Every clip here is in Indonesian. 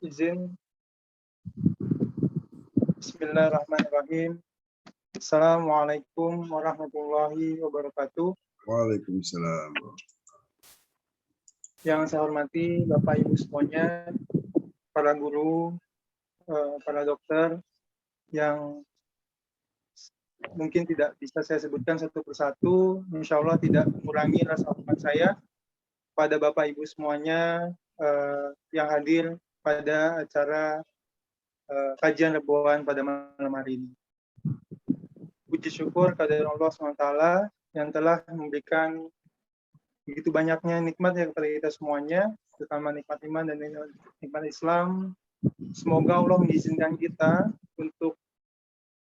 Izin. Bismillahirrahmanirrahim. Assalamualaikum warahmatullahi wabarakatuh. Waalaikumsalam. Yang saya hormati Bapak Ibu semuanya, para guru, para dokter yang mungkin tidak bisa saya sebutkan satu persatu, insya Allah tidak mengurangi rasa hormat saya pada Bapak Ibu semuanya yang hadir pada acara kajian rebuan pada malam hari ini. Puji syukur kepada Allah SWT yang telah memberikan begitu banyaknya nikmat ya kepada kita semuanya, terutama nikmat iman dan nikmat Islam. Semoga Allah mengizinkan kita untuk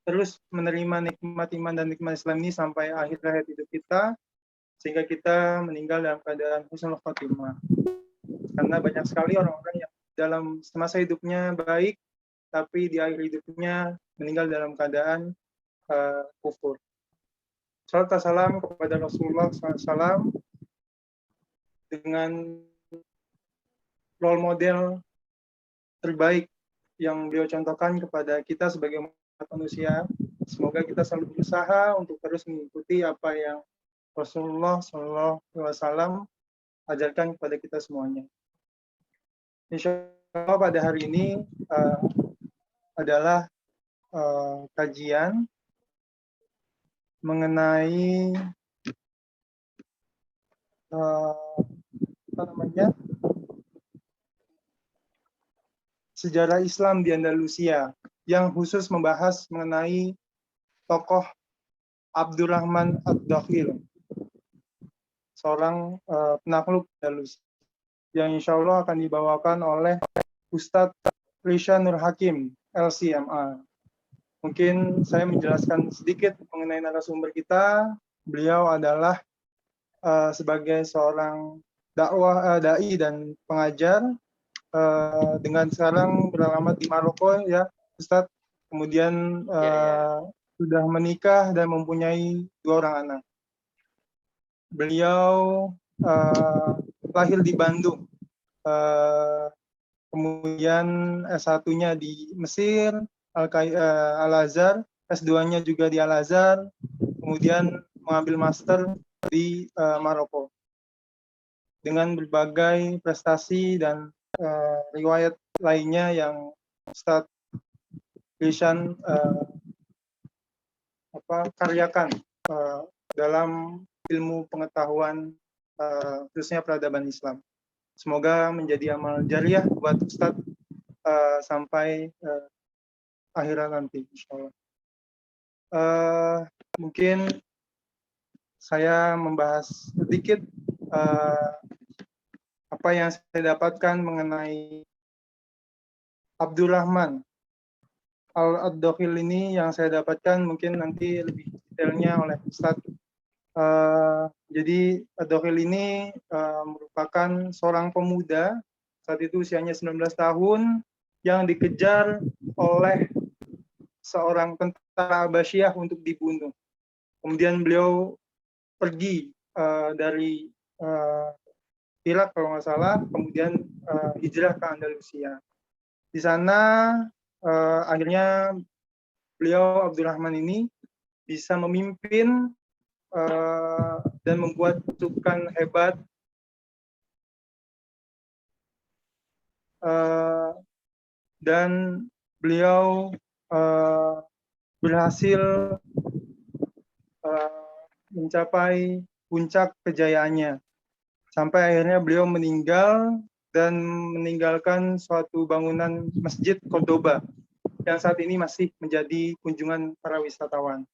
terus menerima nikmat iman dan nikmat Islam ini sampai akhir hayat hidup kita, sehingga kita meninggal dalam keadaan husnul khotimah. Karena banyak sekali orang-orang yang dalam semasa hidupnya baik, tapi di akhir hidupnya meninggal dalam keadaan kufur. Salam salam kepada Rasulullah SAW dengan role model terbaik yang beliau contohkan kepada kita sebagai umat manusia. Semoga kita selalu berusaha untuk terus mengikuti apa yang Rasulullah SAW ajarkan kepada kita semuanya. Insya Allah pada hari ini adalah kajian mengenai sejarah Islam di Andalusia, yang khusus membahas mengenai tokoh Abdurrahman Ad-Dakhil, seorang penakluk Andalus, yang insya Allah akan dibawakan oleh Ustadz Risha Nur Hakim, LCMA. Mungkin saya menjelaskan sedikit mengenai narasumber kita. Beliau adalah sebagai seorang dai dan pengajar, dengan sekarang beralamat di Maroko ya Ustadz, kemudian sudah menikah dan mempunyai 2 orang anak. Beliau lahir di Bandung, kemudian S1-nya di Mesir, Al-Azhar, S2-nya juga di Al-Azhar, kemudian mengambil master di Maroko. Dengan berbagai prestasi dan riwayat lainnya yang Ustadz Rishan karyakan dalam ilmu pengetahuan khususnya peradaban Islam. Semoga menjadi amal jariah buat Ustadz sampai akhirat nanti, insyaallah. Mungkin saya membahas sedikit apa yang saya dapatkan mengenai Abdurrahman Ad-Dakhil ini. Yang saya dapatkan mungkin nanti lebih detailnya oleh Ustadz. Jadi Ad-Dakhil ini merupakan seorang pemuda, saat itu usianya 19 tahun, yang dikejar oleh seorang tentara Abbasiyah untuk dibunuh. Kemudian beliau pergi dari Irak kalau nggak salah, kemudian hijrah ke Andalusia. Di sana akhirnya beliau Abdurrahman ini bisa memimpin dan membuat pasukan hebat dan beliau berhasil mencapai puncak kejayaannya sampai akhirnya beliau meninggal dan meninggalkan suatu bangunan Masjid Cordoba yang saat ini masih menjadi kunjungan para wisatawan.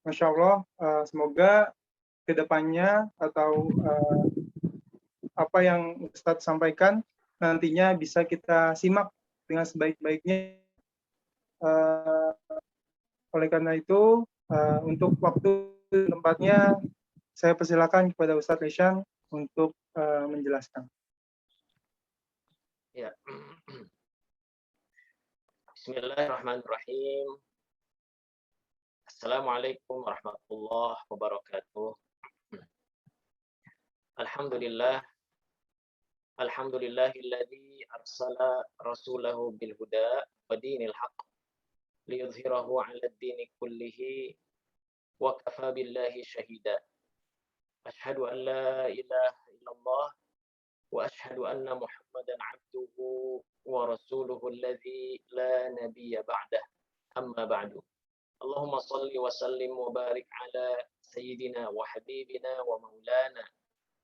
Masya Allah, semoga kedepannya atau apa yang Ustadz sampaikan nantinya bisa kita simak dengan sebaik-baiknya. Oleh karena itu, untuk waktu tempatnya saya persilakan kepada Ustadz Rishan untuk menjelaskan. Ya. Bismillahirrahmanirrahim. Assalamualaikum warahmatullahi wabarakatuh. Alhamdulillah. Alhamdulillahilladzi arsala rasulahu bil huda wa dinil haqq liyudhhirahu 'ala ad-dini kullihi wa kafa billahi shahida. Asyhadu an la ilaha illallah wa asyhadu anna Muhammadan 'abduhu wa rasuluhu alladzi la nabiyya ba'dah. Amma ba'du. Allahumma salli wa sallim wa barik ala sayyidina wa habibina wa maulana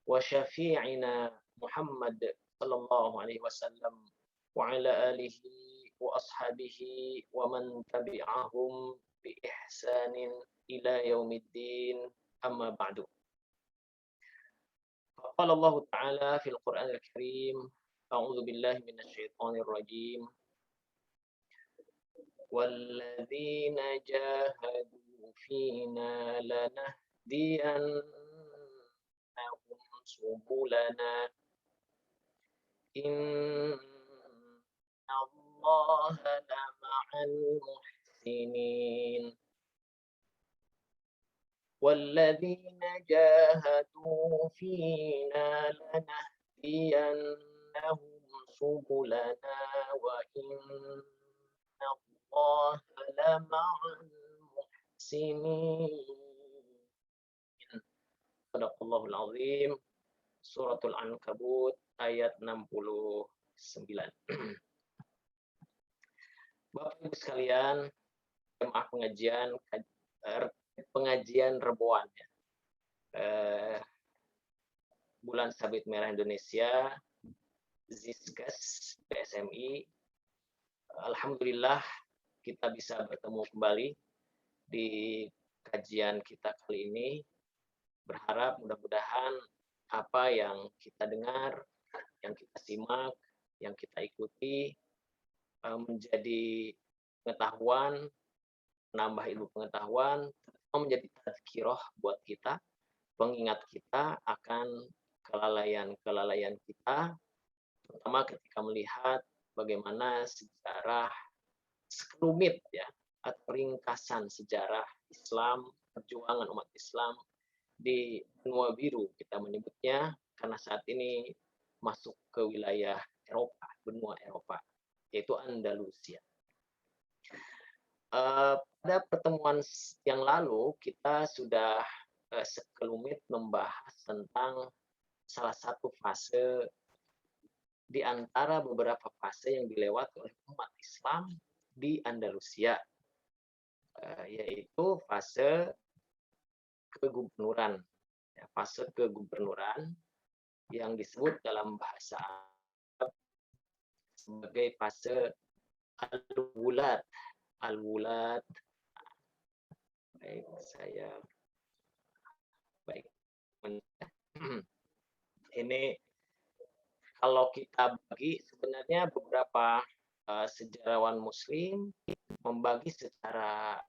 wa syafi'ina Muhammad sallallahu alaihi wasallam wa ala alihi wa ashabihi wa man tabi'ahum bi ihsanin ila yaumiddin. Amma ba'du. Qala Allah Ta'ala fil Qur'anil Karim, a'udzu billahi minasy syaithanir rajim. Walladzina jahadu fina lanahdiyannahum subulana inna Allaha lama'al muhsinin. وَالَّذِينَ جَاهَدُوا فِينَا لَنَهْدِيَنَّهُمْ سُبُلَنَا وَإِنَّ اللَّهَ لَمَعَ الْمُحْسِنِينَ. Shadaqallahul Azim. Suratul Ankabut ayat 69. Bapak Ibu sekalian, jemaah pengajian Reboan ya. Bulan Sabit Merah Indonesia, Ziskas PSMI. Alhamdulillah kita bisa bertemu kembali di kajian kita kali ini. Berharap mudah-mudahan apa yang kita dengar, yang kita simak, yang kita ikuti menjadi pengetahuan, menambah ilmu pengetahuan, menjadi tazkirah buat kita, pengingat kita akan kelalaian-kelalaian kita, terutama ketika melihat bagaimana sejarah sekelumit ya, atau ringkasan sejarah Islam, perjuangan umat Islam di benua biru kita menyebutnya, karena saat ini masuk ke wilayah Eropa, benua Eropa, yaitu Andalusia. Pada pertemuan yang lalu kita sudah sekelumit membahas tentang salah satu fase di antara beberapa fase yang dilewati oleh umat Islam di Andalusia, yaitu fase kegubernuran. Fase kegubernuran yang disebut dalam bahasa Arab sebagai fase al-wulad. Al-wulad. Baik. Ini kalau kita bagi, sebenarnya beberapa sejarawan Muslim membagi secara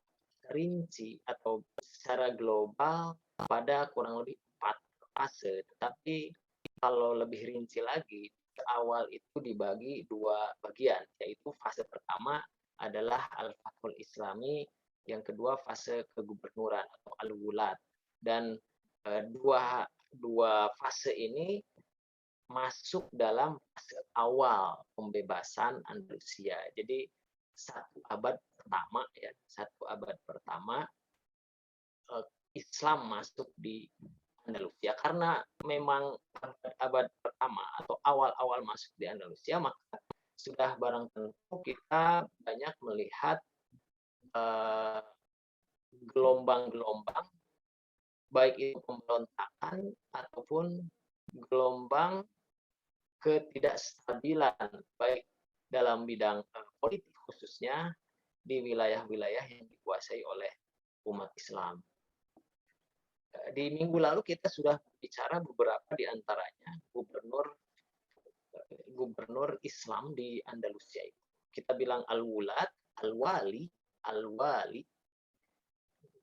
rinci atau secara global pada kurang lebih 4 fase. Tetapi kalau lebih rinci lagi, awal itu dibagi 2 bagian, yaitu fase pertama adalah al-fathul islami, yang kedua fase kegubernuran atau al-wulad. Dan dua fase ini masuk dalam fase awal pembebasan Andalusia. Jadi satu abad pertama Islam masuk di Andalusia, karena memang abad pertama atau awal-awal masuk di Andalusia, maka sudah barang tentu kita banyak melihat gelombang-gelombang, baik itu pemberontakan ataupun gelombang ketidakstabilan, baik dalam bidang politik khususnya di wilayah-wilayah yang dikuasai oleh umat Islam. Di minggu lalu kita sudah bicara beberapa di antaranya gubernur Islam di Andalusia itu. Kita bilang al-wulad, al-wali.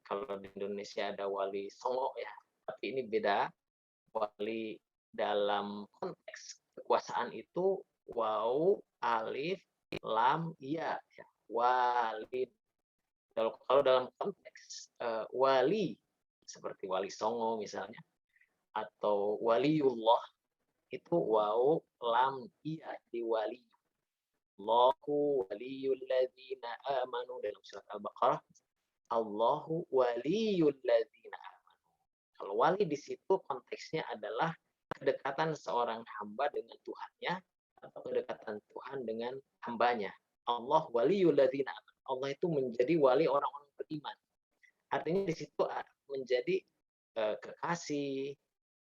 Kalau di Indonesia ada wali songo ya, tapi ini beda. Wali dalam konteks kekuasaan itu waw, alif, lam, ya. Wali. Kalau dalam konteks wali seperti wali songo misalnya, atau waliullah, itu waw lam iya di wali. Allahu waliyul ladzina amanu dalam surat Al-Baqarah. Allahu waliyul ladzina amanu. Kalau wali di situ konteksnya adalah kedekatan seorang hamba dengan Tuhannya atau kedekatan Tuhan dengan hambanya. Allah waliyul ladzina amanu. Allah itu menjadi wali orang-orang beriman. Artinya di situ menjadi kekasih,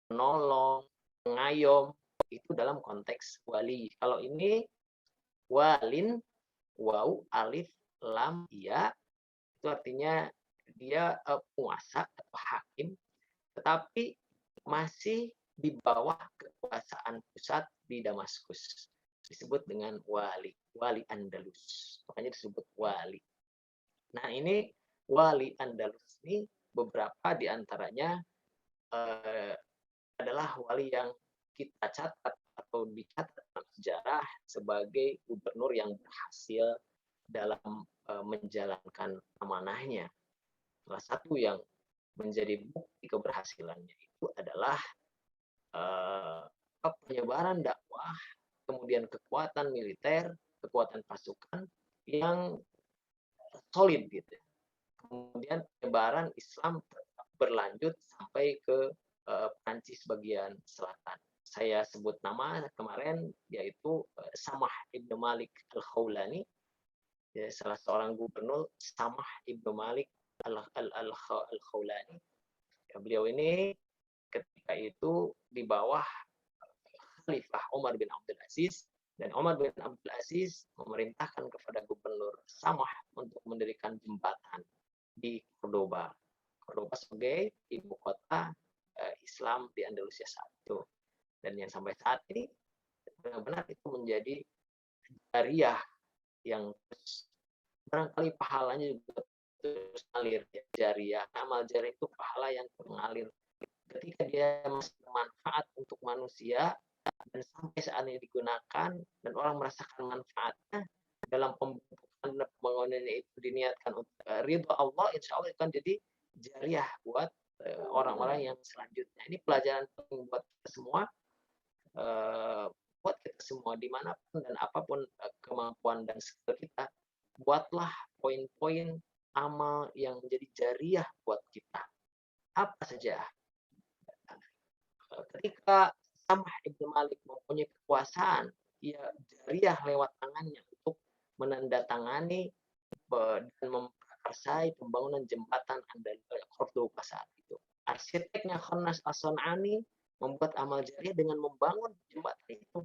penolong, pengayom, itu dalam konteks wali. Kalau ini walin, waw, alif, lam, ya, itu artinya dia penguasa atau hakim, tetapi masih di bawah kekuasaan pusat di Damaskus. Disebut dengan wali, wali Andalus. Makanya disebut wali. Nah, ini wali Andalus ini beberapa diantaranya adalah wali yang kita catat atau dicatat dalam sejarah sebagai gubernur yang berhasil dalam menjalankan amanahnya. Salah satu yang menjadi bukti keberhasilannya itu adalah penyebaran dakwah, kemudian kekuatan militer, kekuatan pasukan yang solid gitu. Kemudian penyebaran Islam berlanjut sampai ke Prancis bagian selatan. Saya sebut nama kemarin yaitu Samah Ibnu Malik Al-Khawlani, ya, salah seorang gubernur Samah Ibnu Malik Al-Khawlani. Ya, beliau ini ketika itu di bawah Khalifah Umar bin Abdul Aziz, dan Umar bin Abdul Aziz memerintahkan kepada gubernur Samah untuk mendirikan jembatan di Cordoba. Cordoba sebagai ibu kota Islam di Andalusia saat itu. Dan yang sampai saat ini benar-benar itu menjadi jariah yang barangkali pahalanya juga terus mengalir. Jariah, amal jariah itu pahala yang mengalir. Ketika dia masih bermanfaat untuk manusia dan sampai saat ini digunakan dan orang merasakan manfaatnya dalam pembangunannya itu diniatkan untuk ridho Allah, insya Allah akan jadi jariah buat orang-orang yang selanjutnya. Ini pelajaran penting buat kita semua, buat kita semua dimanapun dan apapun kemampuan dan skill kita, buatlah poin-poin amal yang menjadi jariah buat kita. Apa saja? Ketika Samah Ibnu Malik mempunyai kekuasaan, ia jariah lewat tangannya untuk menandatangani dan memprakarsai pembangunan jembatan Cordoba saat itu. Arsiteknya Khanas As-San'ani membuat amal jariah dengan membangun jembatan itu.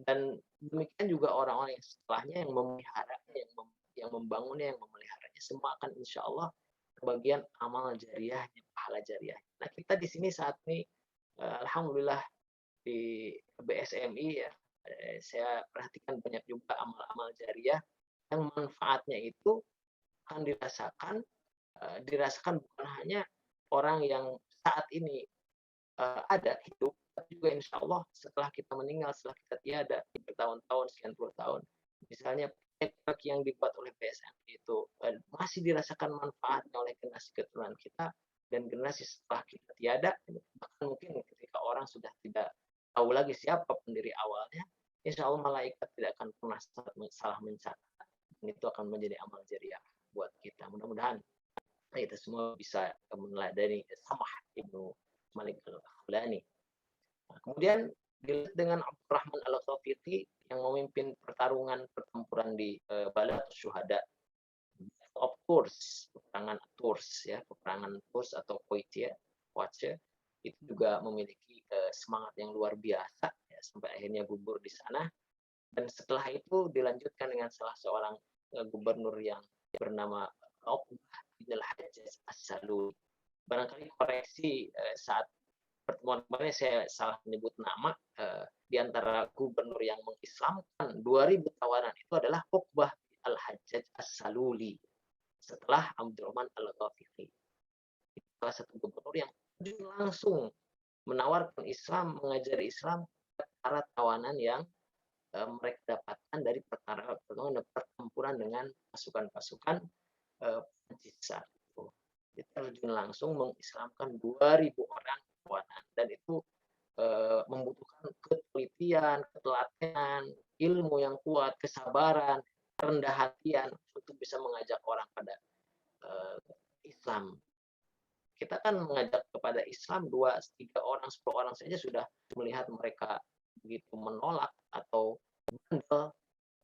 Dan demikian juga orang-orang yang setelahnya yang memeliharanya, yang membangunnya, yang memeliharanya, semua akan insya Allah kebagian amal jariahnya, pahala jariah. Nah, kita di sini saat ini alhamdulillah di BSMI ya, saya perhatikan banyak juga amal-amal jariah yang manfaatnya itu akan dirasakan bukan hanya orang yang saat ini ada hidup, tapi juga insya Allah setelah kita meninggal, setelah kita tiada bertahun-tahun, sekian puluh tahun, misalnya proyek yang dibuat oleh BSMI itu masih dirasakan manfaatnya oleh generasi keturunan kita dan generasi setelah kita tiada, bahkan mungkin ketika orang sudah tidak tahu lagi siapa pendiri awalnya, insya Allah malaikat tidak akan pernah salah mencatat, dan itu akan menjadi amal jariah buat kita. Mudah-mudahan kita semua bisa meneladani Samah Ibnu Malik Al-Khawlani. Nah, kemudian dilihat dengan Abdurrahman Al-Ghafiti yang memimpin pertempuran di Balad Syuhada of Tours, peperangan Tours ya, peperangan Tours atau Poitiers itu juga memiliki semangat yang luar biasa ya, sampai akhirnya gugur di sana. Dan setelah itu dilanjutkan dengan salah seorang gubernur yang bernama Uqbah bin Al-Hajjaj As-Saluli. Barangkali koreksi saat pertemuan kemarin saya salah menyebut nama, di antara gubernur yang mengislamkan 2000 tawanan itu adalah Uqbah Al-Hajjaj As-Saluli setelah Abdurrahman Al-Ghafiti. Salah satu gubernur yang langsung menawarkan Islam, mengajari Islam ke para tawanan yang mereka dapatkan dari pertempuran dengan pasukan-pasukan Prancis saat itu. Dia terjun langsung mengislamkan 2000 orang tawanan, dan itu membutuhkan ketelitian, ketelatenan, ilmu yang kuat, kesabaran, rendah hatian untuk bisa mengajak orang pada Islam. Kita kan mengajak kepada Islam 2, 3 orang, 10 orang saja sudah melihat mereka begitu menolak atau bandel,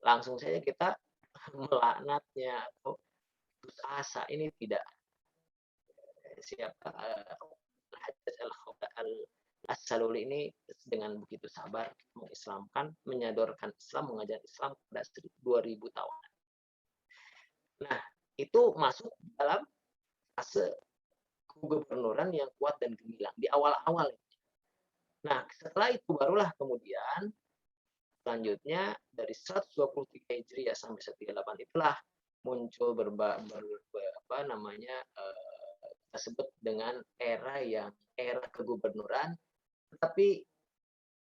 langsung saja kita melaknatnya atau putus asa. Ini tidak siapa As-Saluli ini dengan begitu sabar mengislamkan, menyodorkan Islam, mengajar Islam pada 2000 tahun. Nah, itu masuk dalam fase kegubernuran yang kuat dan gemilang di awal-awal. Nah, setelah itu barulah kemudian selanjutnya dari 123 Hijriah sampai 138 itulah muncul apa namanya kita sebut dengan era kegubernuran, tetapi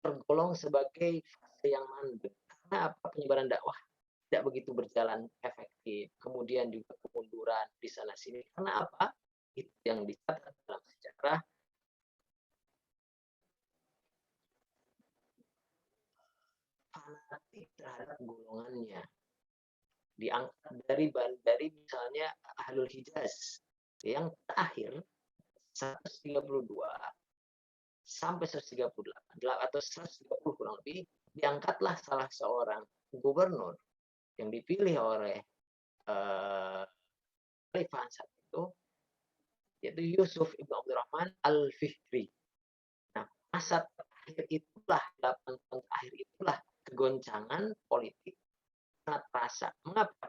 tergolong sebagai fase yang mandek. Karena apa? Penyebaran dakwah tidak begitu berjalan efektif. Kemudian juga kemunduran di sana sini. Karena apa? Itu yang dicatat dalam sejarah fanatik terhadap golongannya. Diangkat dari misalnya Ahlul Hijaz yang terakhir 132 sampai 138 atau 130 kurang lebih, diangkatlah salah seorang gubernur yang dipilih oleh Khalifah saat itu, yaitu Yusuf Ibn Abdurrahman Al-Fihri. Nah, masa terakhir itulah, 8 tahun terakhir itulah kegoncangan politik sangat terasa. Mengapa?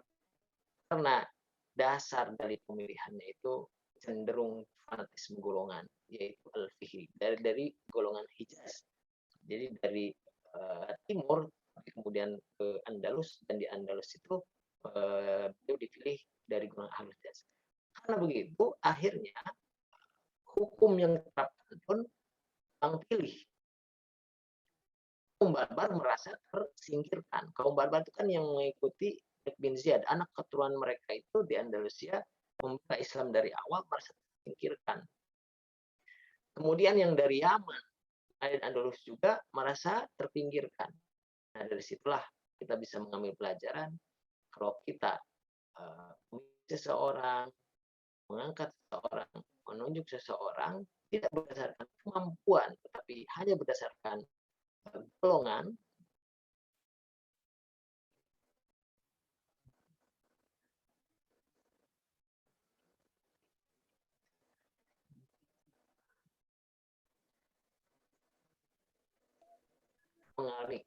Karena dasar dari pemilihannya itu cenderung fanatisme golongan, yaitu Al-Fihri, dari golongan Hijaz. Jadi dari timur, kemudian ke Andalus, dan di Andalus itu beliau dipilih dari golongan Ahlul Hijaz. Karena begitu, akhirnya hukum yang diterapkan pun yang pilih. Kaum Barbar merasa tersingkirkan. Kaum Barbar itu kan yang mengikuti bin Ziyad, anak keturunan mereka itu di Andalusia membela Islam dari awal, merasa tersingkirkan. Kemudian yang dari Yaman, dan Andalus juga merasa terpinggirkan. Nah, dari situlah kita bisa mengambil pelajaran kalau kita seseorang, mengangkat seseorang, menunjuk seseorang tidak berdasarkan kemampuan, tetapi hanya berdasarkan golongan, mengalami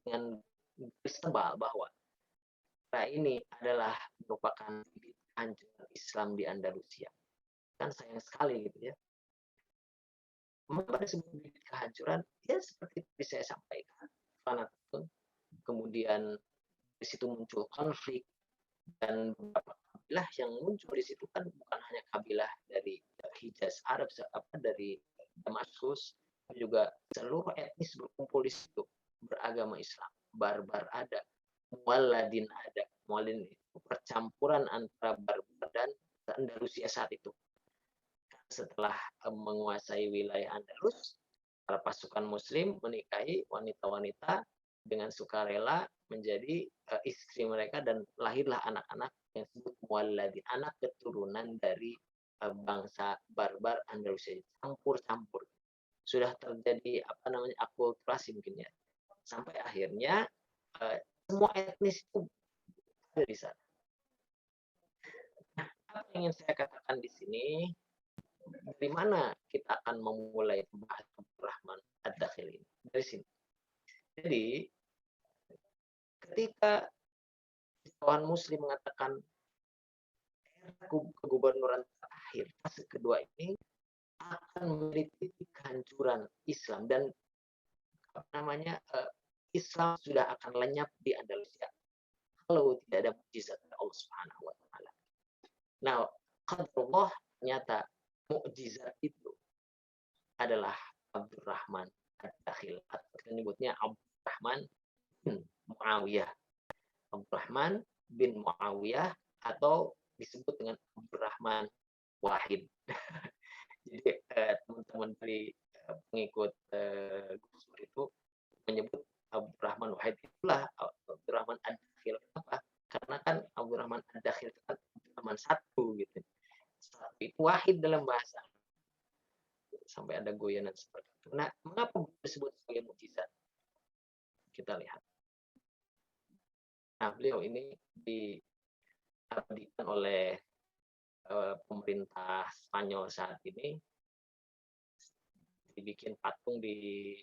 dengan tebal bahwa nah ini adalah merupakan anjuran Islam di Andalusia. Kan sayang sekali gitu ya. Pada sebuah kehancuran, ya seperti yang saya sampaikan, fanatisme, kemudian di situ muncul konflik, dan beberapa kabilah yang muncul di situ kan bukan hanya kabilah dari Hijaz Arab, dari Damaskus, juga seluruh etnis berkumpul di situ, beragama Islam. Barbar ada, Mualladin ada. Mualladin itu percampuran antara Barbar dan Andalusia saat itu. Setelah menguasai wilayah Andalus, para pasukan Muslim menikahi wanita-wanita dengan sukarela menjadi istri mereka, dan lahirlah anak-anak yang disebut mualladin, anak keturunan dari bangsa Barbar Andalusia, campur-campur. Sudah terjadi akulturasi mungkin ya. Sampai akhirnya semua etnis itu ada di sana. Nah, apa yang ingin saya katakan di sini? Dari mana kita akan memulai pembahasan Rahman Ad-Dakhil ini? Dari sini. Jadi, ketika kawan Muslim mengatakan era kegubernuran terakhir, fase kedua ini akan memiliki kehancuran Islam, dan Islam sudah akan lenyap di Andalusia kalau tidak ada mukjizat dari Allah Subhanahu wa taala. Nah, qadarullah, nyata mukjizat itu adalah Abdurrahman Ad-Dakhil, atau menyebutnya Abdurrahman bin Muawiyah. Abdurrahman bin Muawiyah atau disebut dengan Abdurrahman Wahid. Jadi teman-teman dari pengikut Gus Dur itu menyebut Abdurrahman Wahid itulah Abdurrahman Ad-Dakhil. Kenapa? Karena kan Abdurrahman Ad-Dakhil itu kan Abdurrahman satu gitu. Satu itu wahid dalam bahasa. Sampai ada goyanan seperti itu. Nah, mengapa disebut sebagai mukjizat? Kita lihat. Nah, beliau ini diabadikan oleh pemerintah Spanyol saat ini, dibikin patung di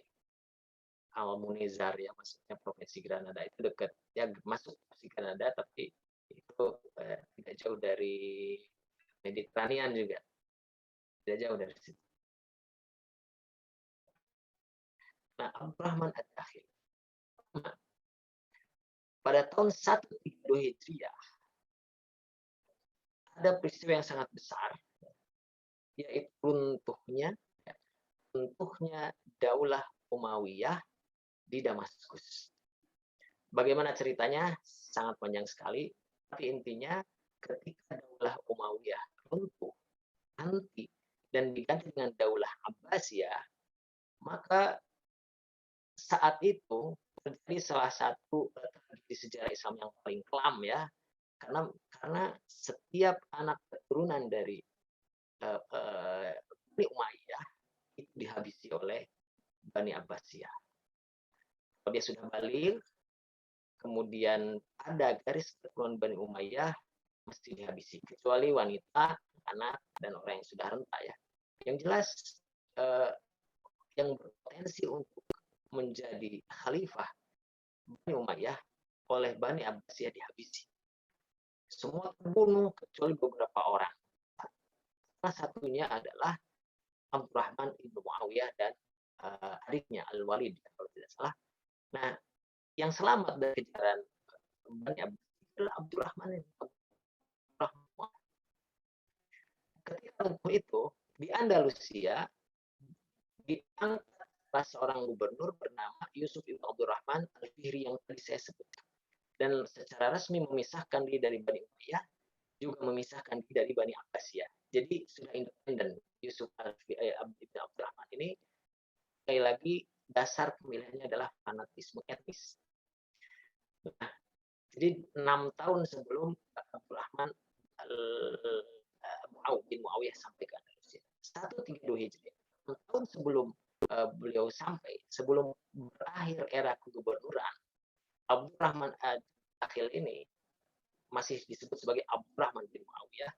Almunizar, ya, maksudnya provinsi Granada, itu dekat, ya masuk provinsi Granada, tapi itu tidak jauh dari Mediterranean juga, tidak jauh dari situ. Nah, Abdurrahman Ad-Dakhil pada tahun 132 Hijriah ada peristiwa yang sangat besar, yaitu runtuhnya Daulah Umayyah di Damaskus. Bagaimana ceritanya? Sangat panjang sekali, tapi intinya ketika Daulah Umayyah runtuh nanti dan diganti dengan Daulah Abbasiyah, maka saat itu terjadi salah satu tragedi sejarah Islam yang paling kelam, ya, karena setiap anak keturunan dari Bani Umayyah itu dihabisi oleh Bani Abbasiyah. Kalau dia sudah balik, kemudian ada garis keturunan Bani Umayyah, mesti dihabisi, kecuali wanita, anak, dan orang yang sudah renta, ya. Yang jelas yang berpotensi untuk menjadi khalifah Bani Umayyah oleh Bani Abbasiyah dihabisi. Semua terbunuh kecuali beberapa orang. Salah satunya adalah Abdurrahman ibnu Muawiyah dan adiknya Al-Walid, kalau tidak salah. Nah, yang selamat dari kejaran Bani Abbasiyah adalah Abdurrahman ibnu Muawiyah. Ketika waktu itu di Andalusia diangkat salah seorang gubernur bernama Yusuf ibn Abdurrahman Al-Fihri yang tadi saya sebutkan, dan secara resmi memisahkan diri dari Bani Umayyah, juga memisahkan diri dari Bani Abbasiyah. Jadi sudah independen. Yusuf ibn Abdurrahman ini, sekali lagi, dasar pemilihannya adalah fanatisme etnis. Nah, jadi 6 tahun sebelum Abdurrahman bin Muawiyah sampai ke Andalusia, 132 Hijriah, 6 tahun sebelum beliau sampai, sebelum berakhir era kegubernuran, Abdurrahman Ad-Dakhil ini masih disebut sebagai Abdurrahman bin Muawiyah,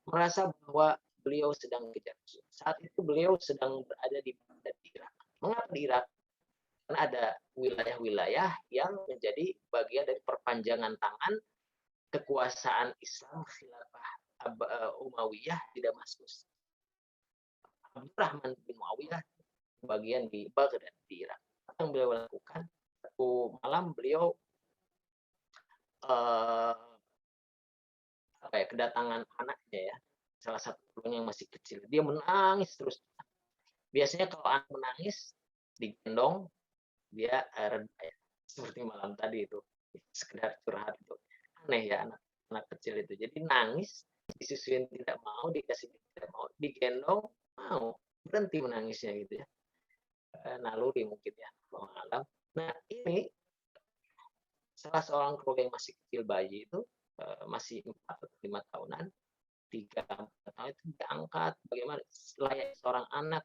merasa bahwa beliau sedang kejar musuh. Saat itu beliau sedang berada di Irak. Mengapa di Irak? Karena ada wilayah-wilayah yang menjadi bagian dari perpanjangan tangan kekuasaan Islam khilafah Umayyah di Damaskus. Abdurrahman bin Muawiyah bagian di Baghdad di Irak. Apa yang beliau lakukan? Satu malam beliau kedatangan anaknya, ya, salah satu yang masih kecil. Dia menangis terus. Biasanya kalau anak menangis digendong, dia reda, ya. Seperti malam tadi itu, sekedar curhat itu. Aneh, ya, anak kecil itu. Jadi nangis, disusuin tidak mau, dikasih tidak mau, digendong mau, berhenti menangisnya gitu, ya. Naluri mungkin, ya, Allah. Nah, ini salah seorang keluarga yang masih kecil, bayi itu, masih 4 atau 5 tahunan, 3 tahun itu diangkat. Bagaimana layak seorang anak,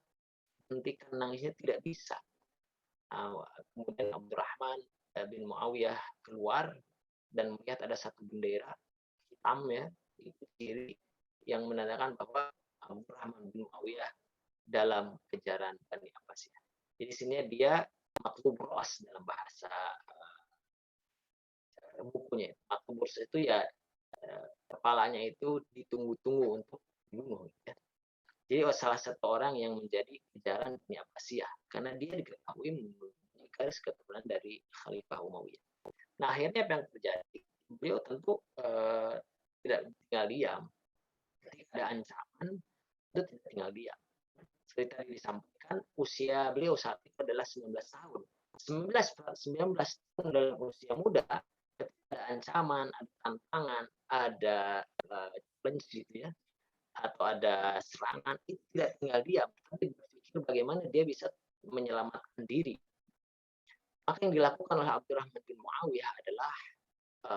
hentikan nangisnya tidak bisa. Kemudian Abdurrahman bin Muawiyah keluar dan melihat ada satu bendera hitam, ya, itu kiri, yang menandakan bahwa Abdurrahman bin Muawiyah dalam kejaran Bani Abbasiyah. Jadi sini dia matlub ras dalam bahasa bukunya. Matlub ras itu, ya, kepalanya itu ditunggu-tunggu untuk dibunuh, ya. Jadi salah satu orang yang menjadi kejaran Bani Abbasiyah, karena dia diketahui mempunyai garis keturunan dari Khalifah Umayyah. Nah, akhirnya apa yang terjadi? Beliau tentu tidak tinggal diam. Ketika ada ancaman, itu tidak tinggal diam. Seperti tadi disampaikan, usia beliau saat itu adalah 19 tahun. 19 tahun dalam usia muda, ketika ada ancaman, ada tantangan, ada challenge gitu ya, atau ada serangan, itu tidak tinggal diam, tapi berpikir bagaimana dia bisa menyelamatkan diri. Maka yang dilakukan oleh Abdurrahman bin Muawiyah adalah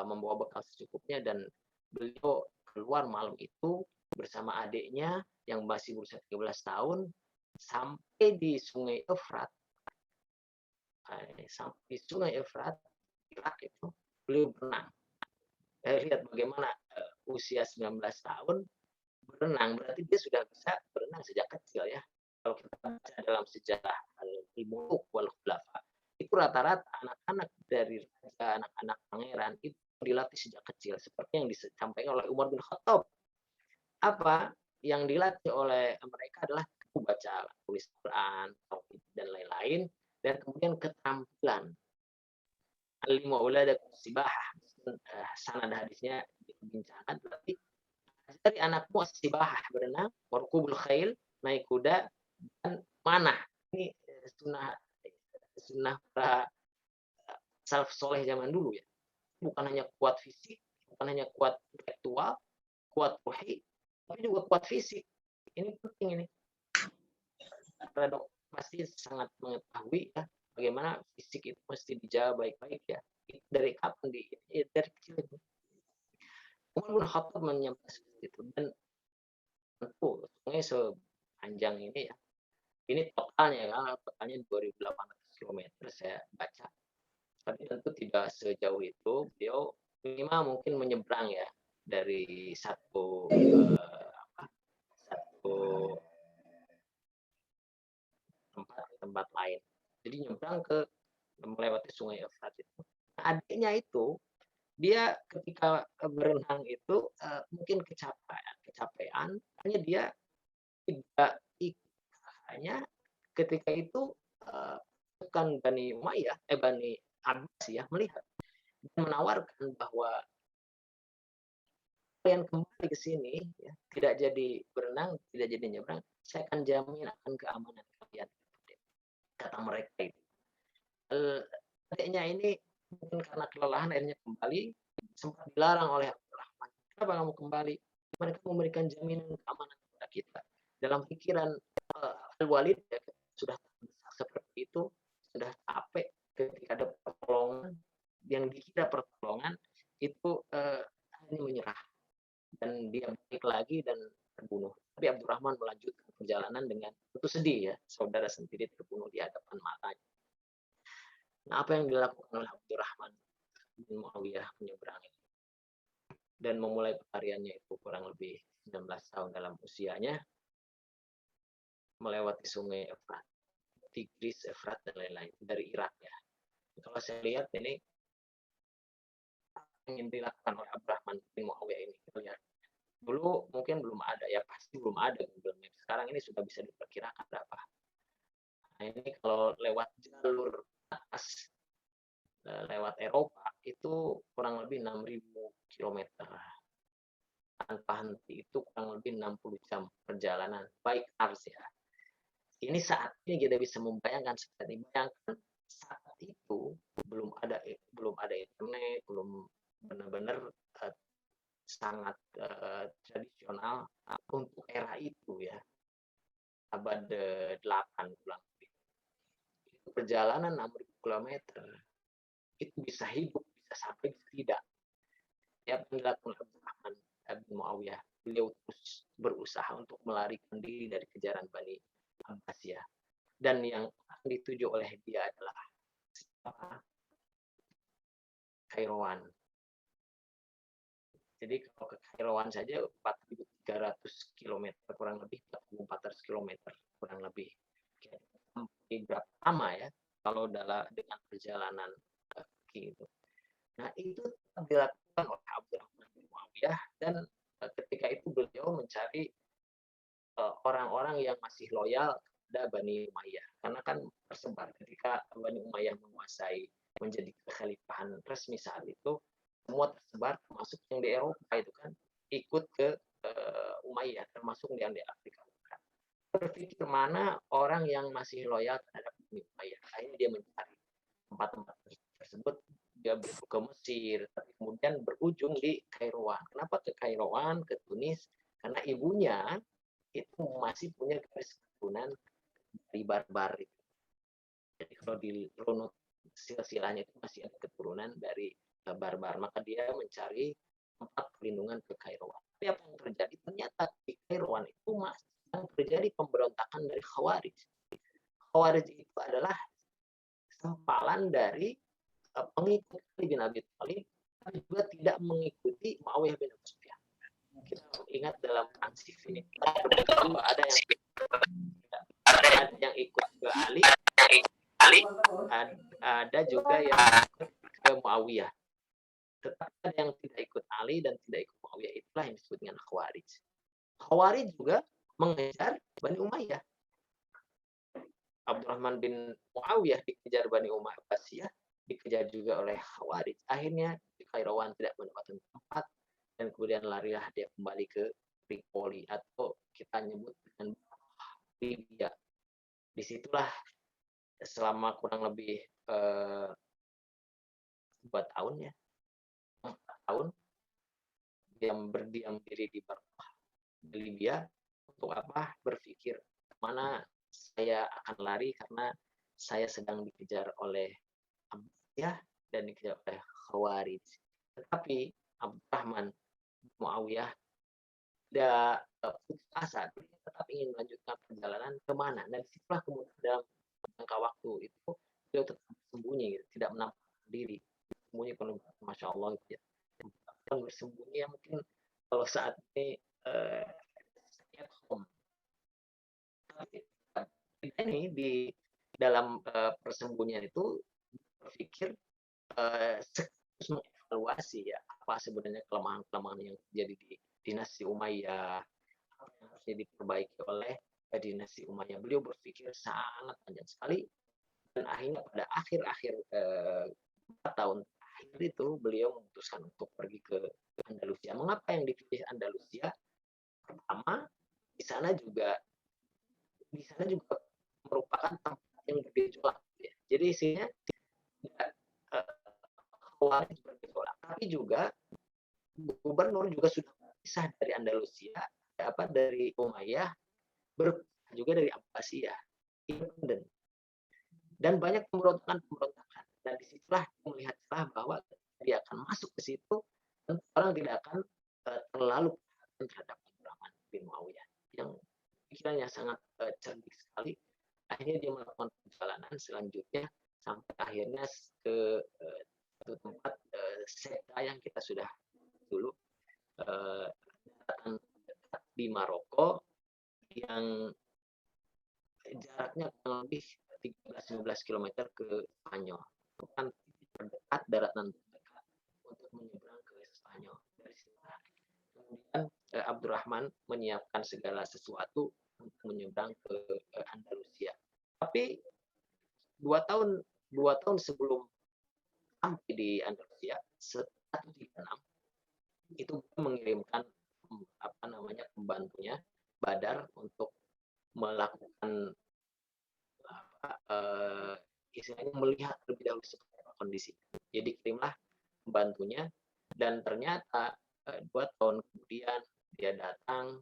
membawa bekal secukupnya, dan beliau keluar malam itu bersama adiknya yang masih berusia 13 tahun sampai di Sungai Efrat. Sampai di Sungai Efrat, Irak itu, beliau berenang. Lihat bagaimana usia 19 tahun berenang, berarti dia sudah bisa berenang sejak kecil ya. Kalau kita baca dalam sejarah Al-Muluk wal Khulafa, itu rata-rata anak-anak dari raja, anak-anak pangeran itu dilatih sejak kecil, seperti yang disampaikan oleh Umar bin Khattab. Apa yang dilatih oleh mereka adalah baca tulis Quran, dan lain-lain, dan kemudian keterampilan. Alimu auladakum sibahah, sanad hadisnya dibincangkan, berarti dari anakmu sibahah, berenang, warkubul khail, naik kuda, dan manah. Ini sunnah para salaf soleh zaman dulu ya. Bukan hanya kuat fisik, bukan hanya kuat intelektual, kuat ruhi, tapi juga kuat fisik. Ini penting ini. Karena dok pasti sangat mengetahui ya bagaimana fisik itu mesti dijaga baik-baik ya. Dari kapan dari kecil itu. Umar bin Khattab menyampaikan seperti itu, dan tentu sungai sepanjang ini ya. Ini totalnya kan, totalnya 2.800 km saya baca. Tapi tentu tidak sejauh itu. Beliau minimal mungkin menyeberang ya dari satu tempat ke tempat lain. Jadi nyebrang ke melewati Sungai Efrat itu. Nah, adiknya itu dia ketika berenang itu mungkin kecapean, hanya dia tidak hanya ketika itu bukan Bani Umayyah, Bani Abbas ya melihat dan menawarkan bahwa kalian kembali ke sini ya, tidak jadi berenang, tidak jadi nyebrang, saya akan jamin akan keamanan kalian, kata mereka itu. Adiknya ini mungkin karena kelelahan akhirnya kembali, sempat dilarang oleh Abdurrahman. Kenapa kamu kembali? Mereka memberikan jaminan keamanan kepada kita. Dalam pikiran Al-Walid ya, sudah seperti itu, sudah capek ketika ada pertolongan, yang dikira pertolongan itu hanya menyerah, dan dia balik lagi dan terbunuh. Tapi Abdurrahman melanjutkan perjalanan dengan itu sedih ya, saudara sendiri terbunuh di hadapan matanya. Nah, apa yang dilakukan oleh Abdurrahman bin Muawiyah menyeberangi dan memulai pelariannya itu kurang lebih 19 tahun dalam usianya, melewati Sungai Efrat, Tigris, Efrat, dan lain-lain dari Irak ya. Kalau saya lihat ini yang dilakukan oleh Abdurrahman bin Muawiyah ini, kita lihat dulu mungkin belum ada ya, pasti belum ada Google Maps. Sekarang ini sudah bisa diperkirakan berapa. Nah, ini kalau lewat jalur atas lewat Eropa itu kurang lebih 6.000 km tanpa henti, itu kurang lebih 60 jam perjalanan baik ars ya. Ini saat ini kita bisa membayangkan, seperti bayangkan saat itu belum ada internet, belum benar-benar sangat tradisional untuk era itu ya, abad 8 kurang lebih. Itu perjalanan 6.000 km itu bisa hidup, bisa sampai tidak. Ya, dilakukan Abdurrahman bin Muawiyah, beliau terus berusaha untuk melarikan diri dari kejaran Bani Abbasiyah. Dan yang akan dituju oleh dia adalah Kairouan. Jadi kalau ke Kairouan saja 4.300 km, kurang lebih 4.400 km kurang lebih. Sampai berapa lama ya kalau dengan perjalanan itu. Nah, itu dilakukan oleh Abdurrahman bin Muawiyah, dan ketika itu beliau mencari orang-orang yang masih loyal kepada Bani Umayyah, karena kan tersebar ketika Bani Umayyah menguasai, menjadi kekhalifahan resmi saat itu, semua tersebar, termasuk yang di Eropa itu kan ikut ke Umayyah, termasuk yang di Afrika. Berpikir mana orang yang masih loyal terhadap Bani Umayyah, akhirnya dia mencari di Kairouan. Kenapa ke Kairouan, ke Tunis? Karena ibunya itu masih punya garis keturunan dari barbar. Jadi kalau dirunut silsilahnya itu masih ada keturunan dari barbar. Maka dia mencari tempat perlindungan ke Kairouan. Tapi apa yang terjadi? Ternyata di Kairouan itu masih terjadi pemberontakan dari Khawarij. Khawarij itu adalah sempalan dari pengikut Ali bin Abi Thalib, tapi juga tidak mengikuti Muawiyah bin Abu Sufyan. Kita ingat dalam perang Siffin ini ada yang ikut ke Ali, ada juga yang ikut ke Muawiyah. Tetapi ada yang tidak ikut Ali dan tidak ikut Muawiyah, itulah yang disebut dengan Khawarij. Khawarij juga mengejar Bani Umayyah. Abdurrahman bin Muawiyah dikejar Bani Umayyah, dikejar juga oleh Khawarij. Akhirnya di Kairouan tidak mendapatkan tempat dan kemudian larilah dia kembali ke Tripoli atau kita nyebut dengan Libya. Disitulah selama kurang lebih 4 tahun ya, 4 tahun dia berdiam diri di Libya. Untuk apa? Berpikir kemana saya akan lari karena saya sedang dikejar oleh Abbasiyah dan dikejar oleh Khawarij. Tetapi Abdurrahman Muawiyah tidak putus asa, dia tetap ingin melanjutkan perjalanan kemana. Dan disitulah kemudian dalam jangka waktu itu dia tetap bersembunyi, tidak menampakkan diri, bersembunyi penuh, masya Allah gitu ya. Bersembunyi ya mungkin kalau saat ini stay at home. Tapi ini di dalam persembunyian itu berpikir sekaligus mengevaluasi ya apa sebenarnya kelemahan-kelemahan yang terjadi di dinasti Umayyah, apa yang harusnya diperbaiki oleh dinasti Umayyah. Beliau berpikir sangat panjang sekali dan akhirnya pada akhir-akhir 4 tahun akhir itu beliau memutuskan untuk pergi ke Andalusia. Mengapa yang dipilih Andalusia? Pertama, di sana juga merupakan tempat yang bergejolak. Ya. Jadi isinya tidak Khawarij bergejolak, tapi juga gubernur juga sudah berpisah dari Andalusia, dari Umayyah, berpisah juga dari Abbasiyah, independen. Dan banyak pemberontakan. Dan disitulah melihat celah bahwa dia akan masuk ke situ, dan orang tidak akan terlalu perhatian terhadap Abdurrahman bin Muawiyah yang pikirannya sangat cerdik sekali. Akhirnya dia melakukan perjalanan selanjutnya sampai akhirnya ke satu tempat sekta yang kita sudah dulu di Maroko yang jaraknya kurang lebih 13-15 km ke Spanyol. Itu kan terdekat, daratan terdekat untuk menyeberang ke Spanyol. Dari situ kemudian Abdurrahman menyiapkan segala sesuatu untuk menyeberang ke Andalusia. Tapi 2 tahun sebelum sampai di Andalusia, 136 itu mengirimkan pembantunya Badar untuk melakukan istilahnya melihat lebih dahulu seperti apa kondisi. Jadi kirimlah pembantunya dan ternyata 2 tahun kemudian dia datang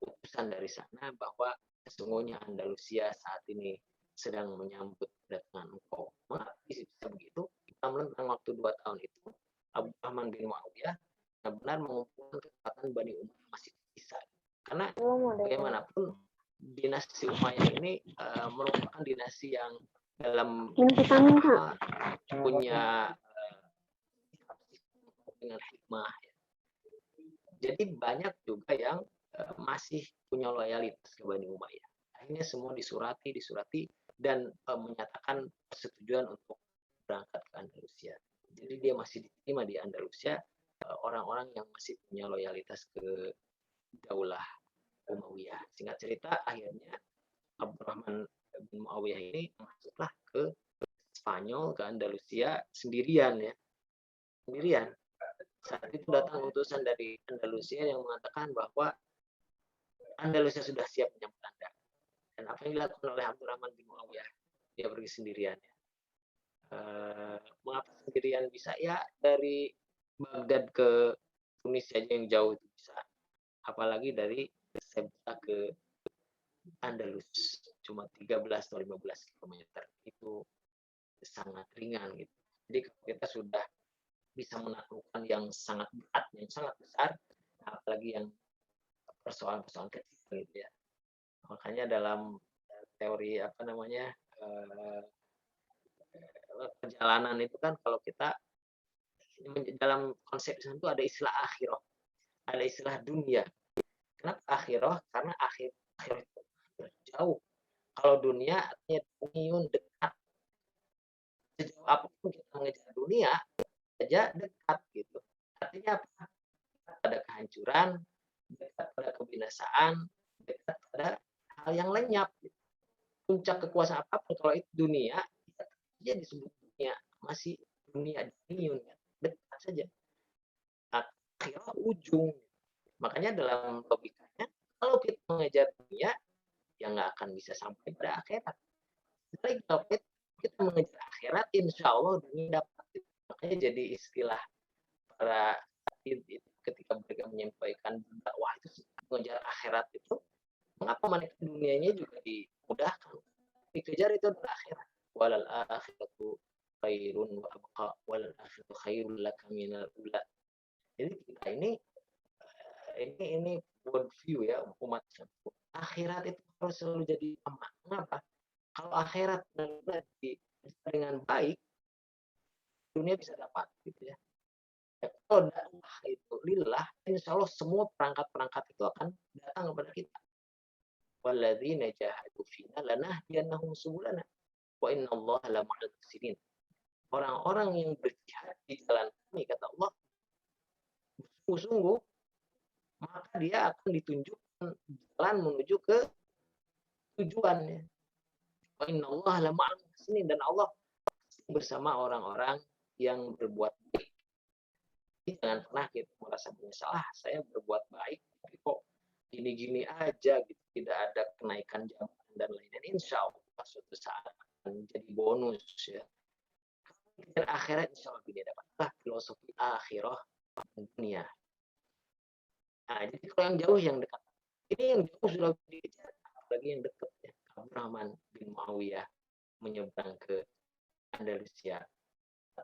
utusan dari sana bahwa sesungguhnya Andalusia saat ini sedang menyambut kedatangan engkau. Mengapa bisa begitu? Kita melihat waktu 2 tahun itu Abdurrahman bin Muawiyah benar-benar mengumpulkan kekuatan Bani Umayyah masih bisa. Karena bagaimanapun dinasti Umayyah ini merupakan dinasti yang dalam punya dengan hikmah. Jadi banyak juga yang masih punya loyalitas ke Bani Umayyah. Akhirnya semua disurati dan menyatakan persetujuan untuk berangkat ke Andalusia. Jadi dia masih diterima di Andalusia orang-orang yang masih punya loyalitas ke Daulah Umayyah. Singkat cerita, akhirnya Abdurrahman bin Muawiyah ini masuklah ke Spanyol, ke Andalusia sendirian ya. Sendirian. Saat itu datang utusan dari Andalusia yang mengatakan bahwa Andalusia sudah siap menyambut Anda. Dan apa yang dilakukan oleh Abdurrahman bin Muawiyah? Dia pergi sendirian. Mengapa sendirian bisa? Ya dari Baghdad ke Tunisia aja yang jauh itu bisa. Apalagi dari Ceuta ke Andalus cuma 13 atau 15 kilometer. Itu sangat ringan gitu. Jadi kalau kita sudah bisa menaklukkan yang sangat berat, yang sangat besar, apalagi yang persoalan-persoalan kecil gitu ya. Makanya dalam teori apa namanya perjalanan itu kan kalau kita dalam konsep Islam itu ada istilah akhirah, ada istilah dunia. Kenapa akhirah? Karena akhir itu jauh. Kalau dunia artinya duniun dekat. Sejauh apapun kita mengejar dunia, saja dekat gitu. Artinya apa? Pada kehancuran, dekat pada kebinasaan, dekat pada hal yang lenyap. Puncak kekuasaan apapun kalau itu dunia, dia disebut dunia, masih dunia duniun, dekat saja. Akhirnya ujung. Makanya dalam logikanya, kalau kita mengejar dunia, ya nggak akan bisa sampai pada akhirat. Tapi kalau kita mengejar akhirat, insya Allah dunia dapat. Makanya jadi istilah para ketika mereka menyampaikan dakwah itu mengejar akhirat itu, mengapa mereka dunianya juga dimudahkan? Dikejar itu adalah akhirat. Walal akhiratu khairun wa abqa walal akhiratu khairul laka minal ula. Jadi kita ini world view ya umat Islam. Akhirat itu harus selalu jadi utama. Kenapa? Kalau akhirat dengan baik, dunia bisa dapat gitu ya. Kalau dakwah itu lillah, insya Allah semua perangkat-perangkat itu akan datang kepada kita. Walladzina jahadu fina lanahdiyannahum subulana wa innallaha lama'al muhsinin. Orang-orang yang berjihad di jalan kami, kata Allah, sungguh-sungguh, maka dia akan ditunjukkan jalan menuju ke tujuannya. Wa innallaha lama'al muhsinin, dan Allah bersama orang-orang yang berbuat baik. Jadi jangan pernah kita merasa bersalah, saya berbuat baik, tapi kok gini-gini aja gitu, tidak ada kenaikan jabatan dan lain-lain. Insya Allah suatu saat akan menjadi bonus ya. Dan akhirat insya Allah dunia dapatlah filosofi akhirah dunia. Nah, jadi kalau yang jauh yang dekat, ini yang jauh sudah dikejar, apalagi yang dekat ya. Abdurrahman bin Muawiyah menyeberang ke Andalusia,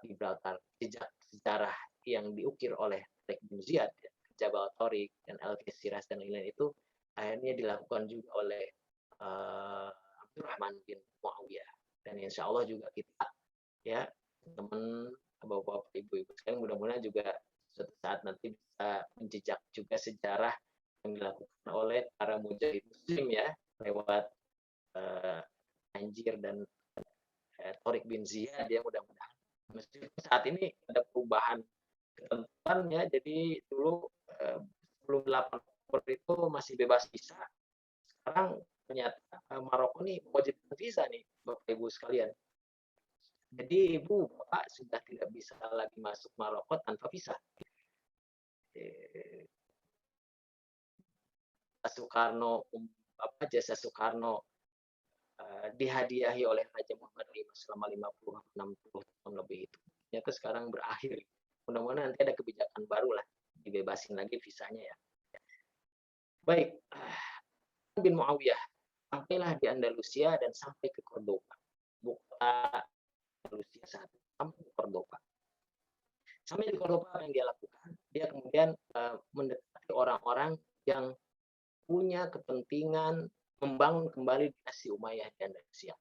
Gibraltar, jejak sejarah yang diukir oleh Tariq bin Ziyad, ya, Jabal Tariq dan Al-Qisiras dan lain-lain itu akhirnya dilakukan juga oleh Abdurrahman bin Muawiyah. Dan insya Allah juga kita ya teman bapak-bapak ibu-ibu sekalian mudah-mudahan juga suatu saat nanti bisa menjejak juga sejarah yang dilakukan oleh para mujahid muslim ya lewat Anjir dan Tariq bin Ziyad ya mudah-mudahan. Meskipun saat ini ada perubahan ketentuan ya, jadi dulu sebelum 8 Oktober itu masih bebas visa. Sekarang ternyata Maroko nih mewajibkan visa nih Bapak Ibu sekalian. Jadi Ibu Bapak sudah tidak bisa lagi masuk Maroko tanpa visa. Soekarno jasa Soekarno dihadiahi oleh Raja Muhammad V selama 50-60 tahun lebih itu. Ternyata sekarang berakhir. Mudah-mudahan nanti ada kebijakan baru lah, dibebasin lagi visanya ya. Baik, bin Muawiyah sampailah di Andalusia dan sampai ke Cordoba. Buka Andalusia saat sampai ke Cordoba. Sampai di Cordoba apa yang dia lakukan? Dia kemudian mendekati orang-orang yang punya kepentingan membangun kembali dinasti Umayyah di Andalusia.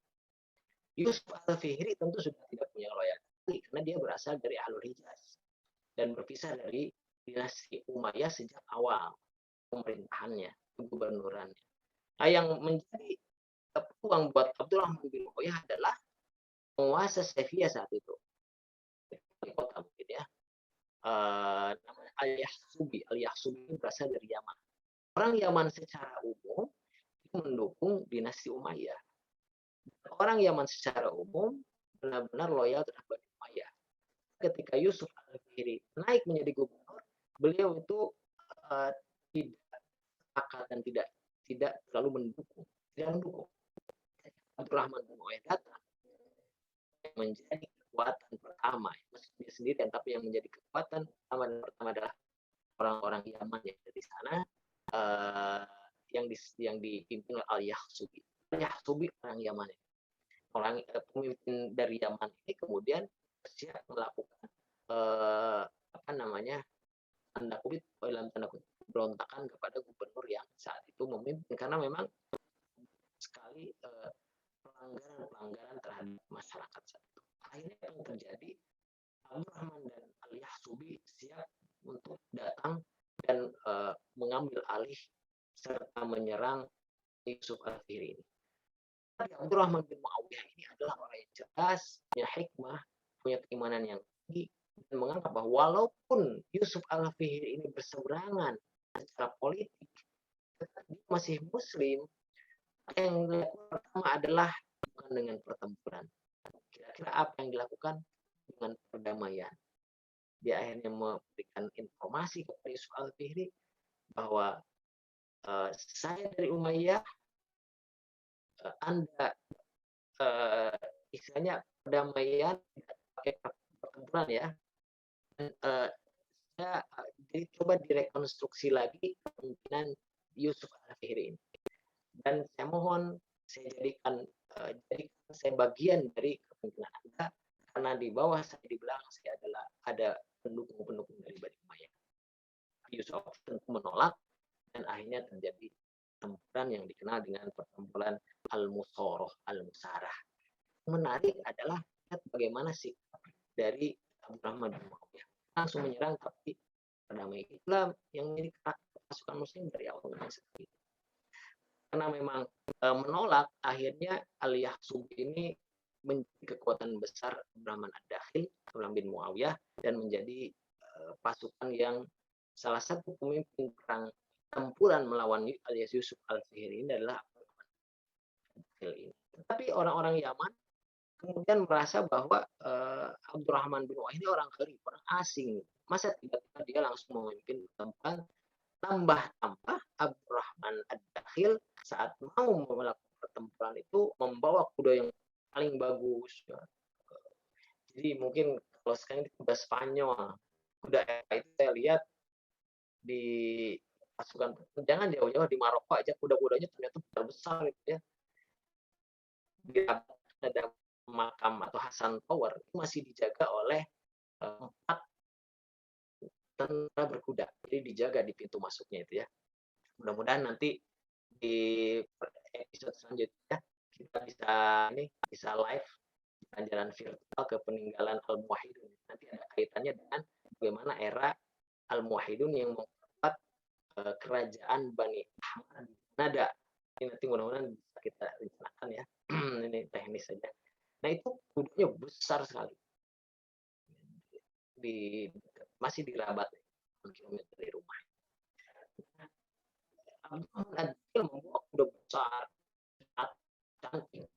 Yusuf al-Fihri tentu sudah tidak punya loyalitas karena dia berasal dari Ahlul Hijaz dan berpisah dari dinasti Umayyah sejak awal pemerintahannya, gubernurannya. Nah, yang menjadi peluang buat Abdurrahman bin Muawiyah adalah penguasa Sevilla saat itu. Kota mungkin ya. Namanya Al-Yahsubi. Al-Yahsubi berasal dari Yaman. Orang Yaman secara umum itu mendukung dinasti Umayyah. Orang Yaman secara umum benar-benar loyal terhadap Umayyah. Ketika Yusuf al-Fihri naik menjadi gubernur, beliau itu tidak akal dan tidak terlalu mendukung. Tidak mendukung. Abdurrahman bin Muawiyah datang menjadi kekuatan pertama, meskipun dia sendirian, tapi yang menjadi kekuatan pertama adalah orang-orang Yaman yang ada di sana, uh, yang dipimpin oleh Al-Yahsubi. Al-Yahsubi orang Yaman, pemimpin dari Yaman ini kemudian siap melakukan apa namanya, dalam tanda kutip berontakan kepada gubernur yang saat itu memimpin, karena memang sekali pelanggaran terhadap masyarakat saat itu. Akhirnya yang terjadi, Abdurrahman dan Al-Yahsubi siap untuk datang dan mengambil alih serta menyerang Yusuf Al-Fihri ini. Abdurrahman bin Muawiyah ini adalah orang yang cerdas, punya hikmah, punya keimanan yang tinggi, dan menganggap bahwa walaupun Yusuf Al-Fihri ini berseberangan secara politik, tetapi dia masih muslim. Yang dilakukan pertama adalah bukan dengan pertempuran. Kira-kira apa yang dilakukan? Dengan perdamaian. Dia akhirnya memberikan informasi kepada Yusuf Al-Fihri bahwa saya dari Umayyah, Anda istilahnya perdamaian pakai pertempuran ya. Dan, jadi coba direkonstruksi lagi kemungkinan Yusuf Al-Fihri ini. Dan saya mohon saya jadikan saya bagian dari kepemimpinan Anda, karena di bawah saya, di belakang saya adalah ada pendukung-pendukung dari Bani Umayyah. Yusuf tentu menolak, dan akhirnya terjadi pertempuran yang dikenal dengan pertempuran Al-Musoroh, Al-Musarah. Menarik adalah bagaimana sikap dari Abdurrahman bin Muawiyah. Langsung menyerang, tapi perdamaian Islam yang menjadi pasukan muslim dari awal memang seperti itu. Karena memang menolak, akhirnya Al-Yahsubi ini menjadi kekuatan besar Abdurrahman Ad-Dakhil, Abdurrahman bin Muawiyah, dan menjadi pasukan yang salah satu pemimpin perang tempuran melawan alias Yusuf Al-Fihri ini adalah Abdurrahman Ad-Dakhil ini. Tetapi orang-orang Yaman kemudian merasa bahwa Abdurrahman bin Muawiyah ini orang gharib, orang asing. Masa tiba-tiba dia langsung memimpin pertempuran? Tambah-tambah Abdurrahman Ad-Dakhil saat mau melakukan pertempuran itu membawa kuda yang paling bagus. Jadi mungkin kalau sekarang itu kuda Spanyol, kuda itu saya lihat di pasukan, jangan jauh-jauh di Maroko aja kuda-kudanya ternyata besar gitu ya. Di ada makam atau Hasan Tower itu masih dijaga oleh 4 tentara berkuda. Jadi dijaga di pintu masuknya itu ya. Mudah-mudahan nanti di episode selanjutnya kita bisa live jalan virtual ke peninggalan Al-Muwahhidun. Nanti ada kaitannya dengan bagaimana era Al-Muwahhidun yang membuat kerajaan Bani Ahmad Nada. Ini nanti mudah-mudahan bisa kita rencanakan ya. Ini teknis saja. Nah itu kudanya besar sekali. Masih di Rabat, kilometer dari rumah. Abdurrahman Ad-Dakhil membawa kuda besar, cantik.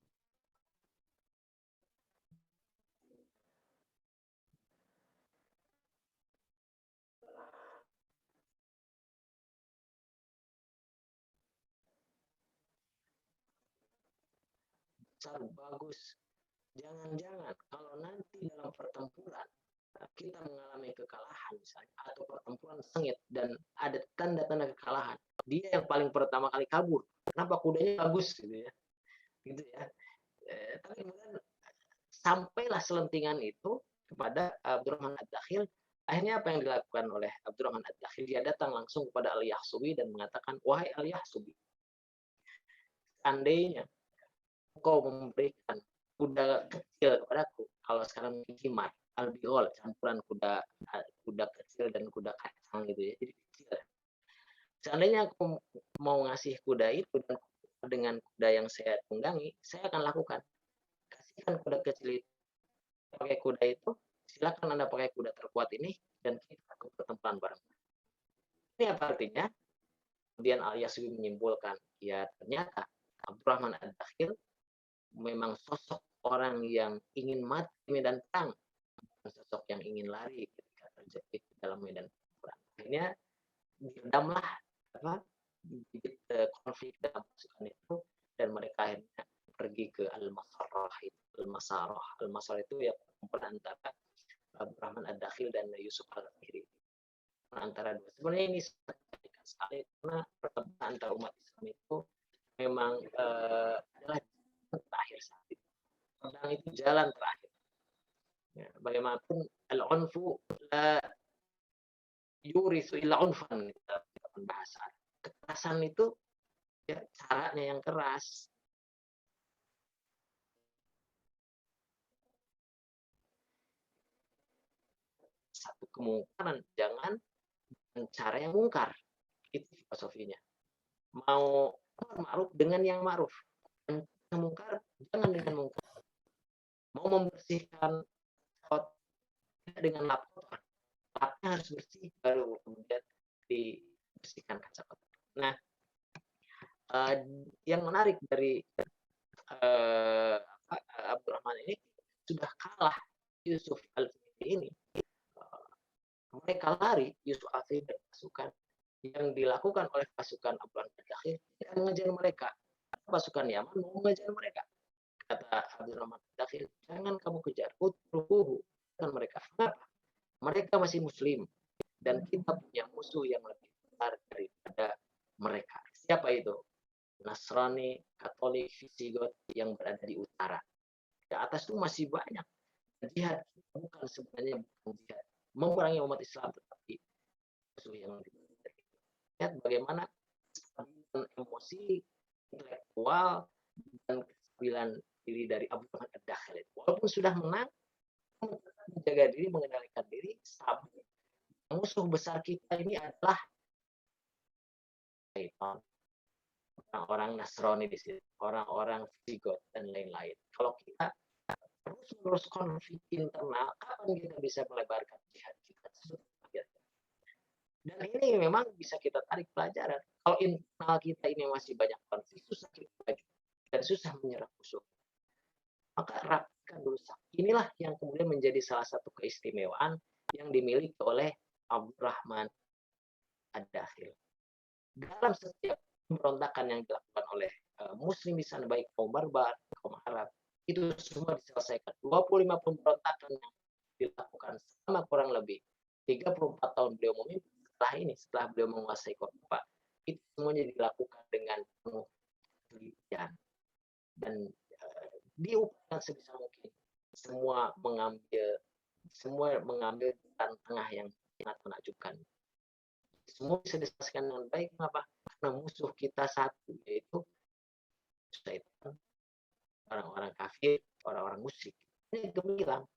Besar, bagus. Jangan-jangan kalau nanti dalam pertempuran kita mengalami kekalahan misalnya, atau pertempuran sengit dan ada tanda-tanda kekalahan, dia yang paling pertama kali kabur. Kenapa? Kudanya bagus gitu ya. Gitu ya. Tapi kemudian sampailah selentingan itu kepada Abdurrahman Ad-Dakhil. Akhirnya apa yang dilakukan oleh Abdurrahman Ad-Dakhil? Dia datang langsung kepada Al-Yahsubi dan mengatakan, wahai Al-Yahsubi, seandainya engkau memberikan kuda kecil kepadaku, kalau sekarang himar, albiol, campuran kuda kecil dan kuda kacang gitu ya, jadi kecil. Seandainya aku mau ngasih kuda itu dan dengan kuda yang saya tunggangi, saya akan lakukan. Kasihkan kuda kecil itu, pakai kuda itu, silakan Anda pakai kuda terkuat ini dan kita ke pertempuran bareng. Ini apa artinya? Kemudian Al-Yahsubi menyimpulkan, ya ternyata Abdurrahman Ad-Dakhil memang sosok orang yang ingin mati di medan perang, sosok yang ingin lari ketika terjepit dalam medan perang. Akhirnya diredamlah konflik dalam pasukan itu, dan mereka akhirnya pergi ke Al-Masarrah. Al-Masarrah itu ya perkumpulan antara Abdurrahman Ad-Dakhil dan Yusuf Al-Akhiri. Antara dua. Sebenarnya ini sangat dekat sekali karena pertemuan antara umat Islam itu memang adalah jalan terakhir saat itu. Pedang itu jalan terakhir. Ya, bagaimanapun al-unfu la yurisu illa unfan, kita bahasa. Kekerasan itu ya caranya yang keras. Satu kemungkaran, jangan dengan cara yang mungkar. Itu filosofinya. Mau ma'ruf dengan yang ma'ruf. Dan yang mungkar, jangan dengan mungkar. Mau membersihkan pot dengan lap kotor. Lapnya harus bersih, baru kemudian dibersihkan kaca kotor. Nah, yang menarik dari Abdurrahman ini sudah kalah Yusuf Al-Fihri ini. Mereka lari, Yusuf Al-Fihri dan pasukan yang dilakukan oleh pasukan Abdurrahman Ad-Dakhil tidak mengejar mereka. Pasukan Yaman mau mengejar mereka. Kata Abdurrahman Ad-Dakhil, jangan kamu kejar, utruhuhu. Dan mereka, kenapa? Mereka masih muslim dan kita punya musuh yang lebih besar daripada mereka. Siapa itu? Nasrani, Katolik, Visigot yang berada di utara. Di atas itu masih banyak. Jihad bukan sebenarnya bukan jihad memerangi umat Islam, tetapi musuh yang lebih besar. Lihat bagaimana kestabilan emosi, intelektual, dan kestabilan diri dari Abdurrahman Ad-Dakhil. Walaupun sudah menang, menjaga diri, mengendalikan diri, stabil. Musuh besar kita ini adalah syaitan, orang-orang Nasrani di sini, orang-orang Visigot dan lain-lain. Kalau kita terus konflik internal, kapan kita bisa melebarkan jihad kita? Dan ini memang bisa kita tarik pelajaran. Kalau internal kita ini masih banyak konflik, susah kita lagi dan susah menyerang musuh. Maka rapatkan dulu. Inilah yang kemudian menjadi salah satu keistimewaan yang dimiliki oleh Abdurrahman Ad-Dakhil. Dalam setiap pemberontakan yang dilakukan oleh Muslim di sana, baik kaum Barbar, kaum Arab, itu semua diselesaikan. 25 pemberontakan yang dilakukan selama kurang lebih 34 tahun beliau memimpin. Setelah beliau menguasai Kordoba, itu semuanya dilakukan dengan penuh ketelitian dan diupayakan sebisa mungkin. Semua mengambil jalan tengah yang sangat menakjubkan. Semua bisa diselesaikan dengan baik. Kenapa? Karena musuh kita satu, yaitu syaitan, orang-orang kafir, orang-orang musyrik. Ini gemilang.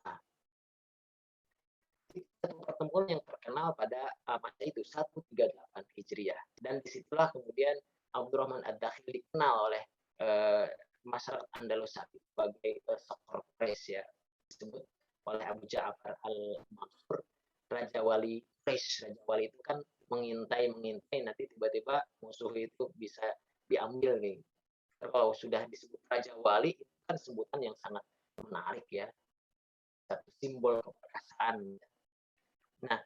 Nah, satu pertemuan yang terkenal pada masa itu 138 Hijriah, dan disitulah kemudian Abdurrahman Ad-Dakhil dikenal oleh masyarakat Andalus sebagai Sokor Quraisy, ya, disebut oleh Abu Ja'far Al-Mansur, Raja Wali Quraisy. Raja Wali itu kan mengintai nanti tiba-tiba musuh itu bisa diambil nih. Kalau sudah disebut Raja Wali itu kan sebutan yang sangat menarik, ya, satu simbol keperkasaan. Nah,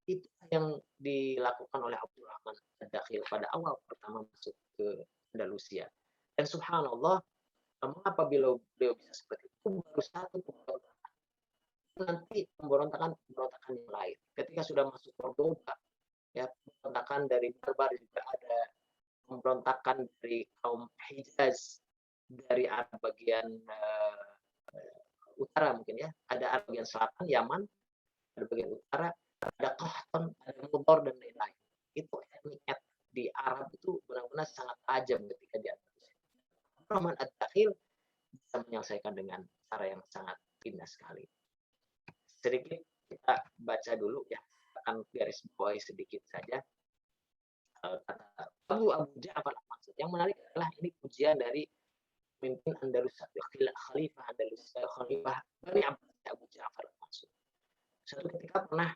itu yang dilakukan oleh Abdurrahman Ad-Dakhil pada awal pertama masuk ke Andalusia. Dan subhanallah, mengapa beliau bisa seperti itu? Baru satu pemberontakan. Nanti pemberontakan yang lain. Ketika sudah masuk Cordoba, ya, pemberontakan dari Barbar juga ada, pemberontakan dari kaum Hijaz, dari Arab bagian utara mungkin, ya. Ada Arab bagian selatan, Yaman, ada bagian utara, ada Qahtan, ada Mudor, dan lain-lain. Itu etnik di Arab itu benar-benar sangat tajam ketika di Andalusia. Abdurrahman Ad-Dakhil bisa menyelesaikan dengan cara yang sangat indah sekali. Sedikit kita baca dulu, ya, akan garis bawahi sedikit saja. Kata Abu Ja'far Al-Mansur, yang menarik adalah ini pujian dari pemimpin Andalus, Khalifah Andalus, Khalifah Bani Abbas, Abu Ja'far Al-Mansur. Suatu ketika pernah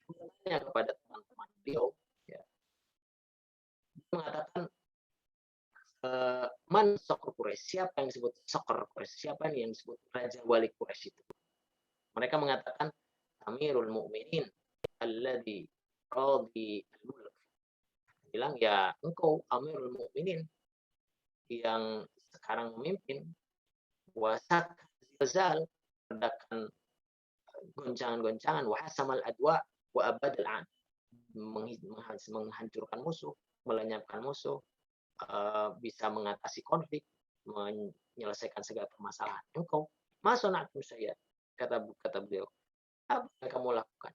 bertanya kepada teman-teman beliau, ya, mengatakan, man Sokor Quraisy, siapa yang disebut Sokor Quraisy, siapa yang disebut Raja Wali Quraisy itu? Mereka mengatakan Amirul Mukminin alladzi radi al-mulk, bilang, ya engkau Amirul Mukminin yang sekarang memimpin, wasak zilzal, ledakan goncangan-goncangan, wahasamal adwa wa abadal an, menghancurkan musuh, melenyapkan musuh, bisa mengatasi konflik, menyelesaikan segala permasalahan. Engkau, ma sana'tum saya, kata beliau, apa yang kamu lakukan?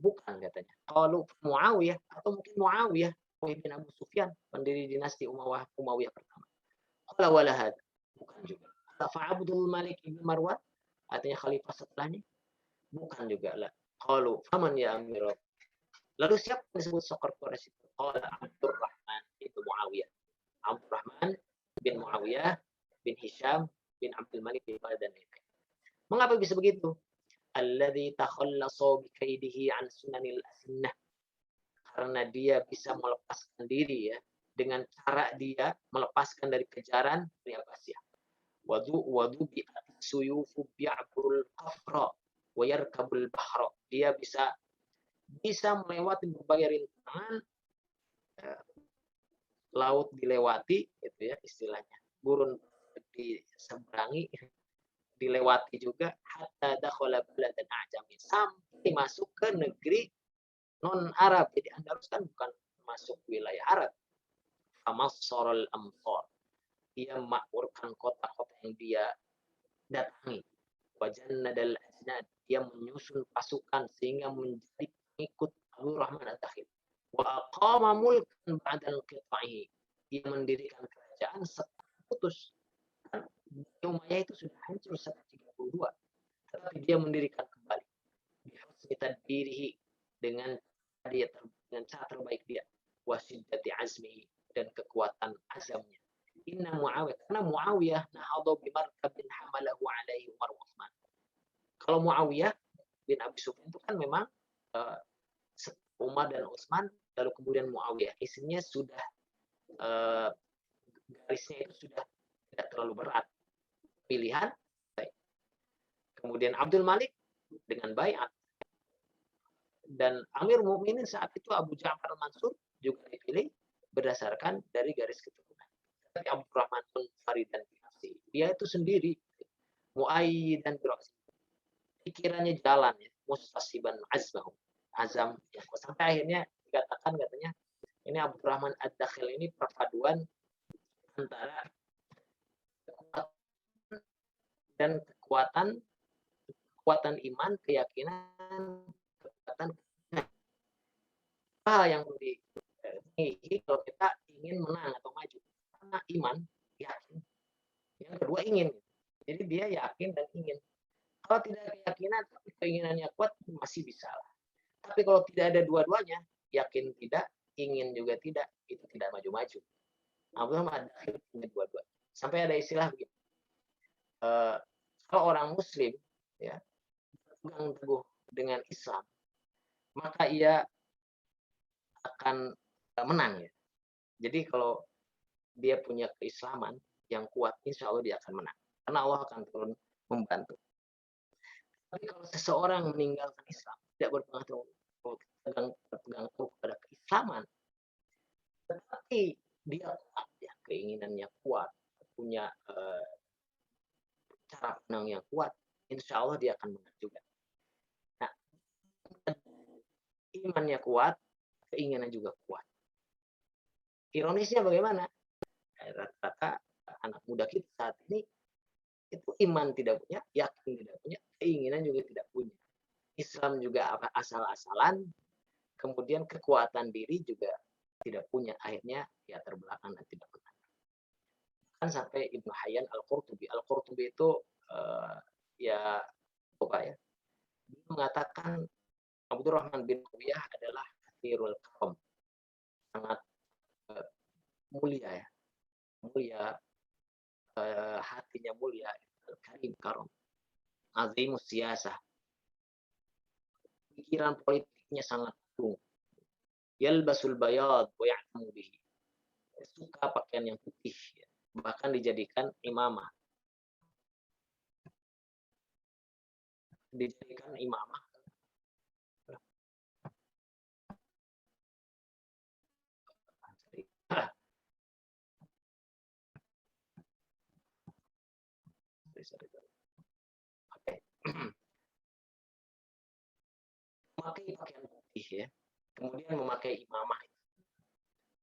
Bukan, katanya. Qalu Muawiyah, atau mungkin Muawiyah bin Abu Sufyan, pendiri dinasti Umayyah pertama. Qala wala had, bukan juga. Fa Abdul Malik bin Marwan, artinya khalifah setelahnya, bukan juga lah. Qalu faman ya Amirul. Lalu siapa yang disebut Sokor Quraisy itu? Qala Abdurrahman bin Muawiyah. Abdurrahman bin Muawiyah bin Hisham bin Abdul Malik bin Marwan dan lain-lain. Mengapa bisa begitu? Alladzi takhallasa bi kaidihi an sunanil asinnah. Karena dia bisa melepaskan diri ya dengan cara dia melepaskan dari kejaran dari Abbasiyah. Wadu bi suyufu bi'abrul qafra wa yarkabul bahra. Dia bisa melewati berbagai rintangan, laut dilewati itu ya istilahnya. Gurun diseberangi, dilewati juga, hatta dakhala baladan a'jami, sampai masuk ke negeri non Arab. Jadi Andalus kan bukan masuk wilayah Arab. Famassarul amsar, dia makmurkan kota-kota yang dia datangi. Wajannadal ajnad, dia menyusun pasukan sehingga menjadi pengikut Abu Rahman Ad-Dakhil. Wa aqama mulkan ba'dal qita'ihi, dia mendirikan kerajaan setelah putus. Umayyah itu sudah hancur sejak 32, tetapi dia mendirikan kembali. Bihusni tadbirihi, dengan cara terbaik dia, wasiddati azmihi, dan kekuatan azamnya. Inna Muawiyah, karena Muawiyah nahadha bi markabin hamalahu alaihi Umar Utsman. Kalau Muawiyah bin Abi Sufyan itu kan memang Umar dan Utsman, lalu kemudian Muawiyah, isinya sudah garisnya itu sudah tidak terlalu berat. Pilihan baik. Kemudian Abdul Malik dengan baiat, dan Amir Mukminin saat itu Abu Ja'far Mansur juga dipilih berdasarkan dari garis keturunan. Tapi Abdurrahman bin Faridan bin, dia itu sendiri muayyid dan birasi. Pikirannya jalan ya, mustasiban azmahu, azam ya. Sampai akhirnya dikatakan katanya ini Abdurrahman Ad-Dakhil ini perpaduan antara dan kekuatan iman, keyakinan, kekuatan yang ini kalau kita ingin menang atau maju, karena iman, yakin, yang kedua ingin. Jadi dia yakin dan ingin. Kalau tidak ada keyakinan tapi keinginannya kuat, masih bisa lah. Tapi kalau tidak ada dua-duanya, yakin tidak, ingin juga tidak, itu tidak maju-maju. Abdurrahman Ad-Dakhil punya dua-dua. Sampai ada istilah begitu. Kalau orang Muslim ya pegang teguh dengan Islam, maka ia akan menang ya. Jadi kalau dia punya keislaman yang kuat, insya Allah dia akan menang. Karena Allah akan turun membantu. Tapi kalau seseorang meninggalkan Islam, tidak berpegang teguh pada keislaman, tetapi dia kuat ya, keinginannya kuat, punya cara pandang yang kuat, insya Allah dia akan menang juga. Nah, imannya kuat, keinginan juga kuat. Ironisnya bagaimana? Rata-rata anak muda kita saat ini itu iman tidak punya, yakin tidak punya, keinginan juga tidak punya. Islam juga asal-asalan, kemudian kekuatan diri juga tidak punya. Akhirnya ya terbelakang dan tidak menang. Kan sampai Ibnu Hayyan Al-Qurtubi itu ya pokoknya dia mengatakan Abdurrahman bin Muawiyah adalah kathirul karam, sangat mulia ya, mulia, hatinya mulia, karim karam, azimus siyasah, pikiran politiknya sangat agung, yalbasul bayad wa ya'tamu bihi, suka pakaian yang putih ya. Bahkan dijadikan imamah, ya. Kemudian memakai imamah.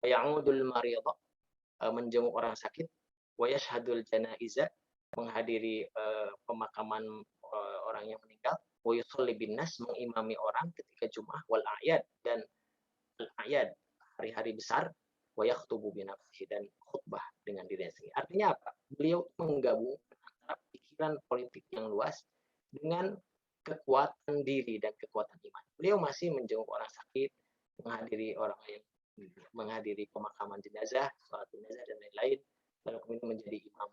Ya'udul maridha, menjenguk orang sakit, wa yashhadul janaiza, menghadiri pemakaman orang yang meninggal, wa yusalli bin nas, mengimami orang ketika Jumat, wal a'yad, dan al-a'yad, hari-hari besar, wa yakhtubu bi nafsihi, dan khutbah dengan dirinya sendiri. Artinya apa? Beliau menggabungkan antara pikiran politik yang luas dengan kekuatan diri dan kekuatan iman. Beliau masih menjenguk orang sakit, menghadiri pemakaman jenazah, sholat jenazah dan lain-lain, lalu kemudian menjadi imam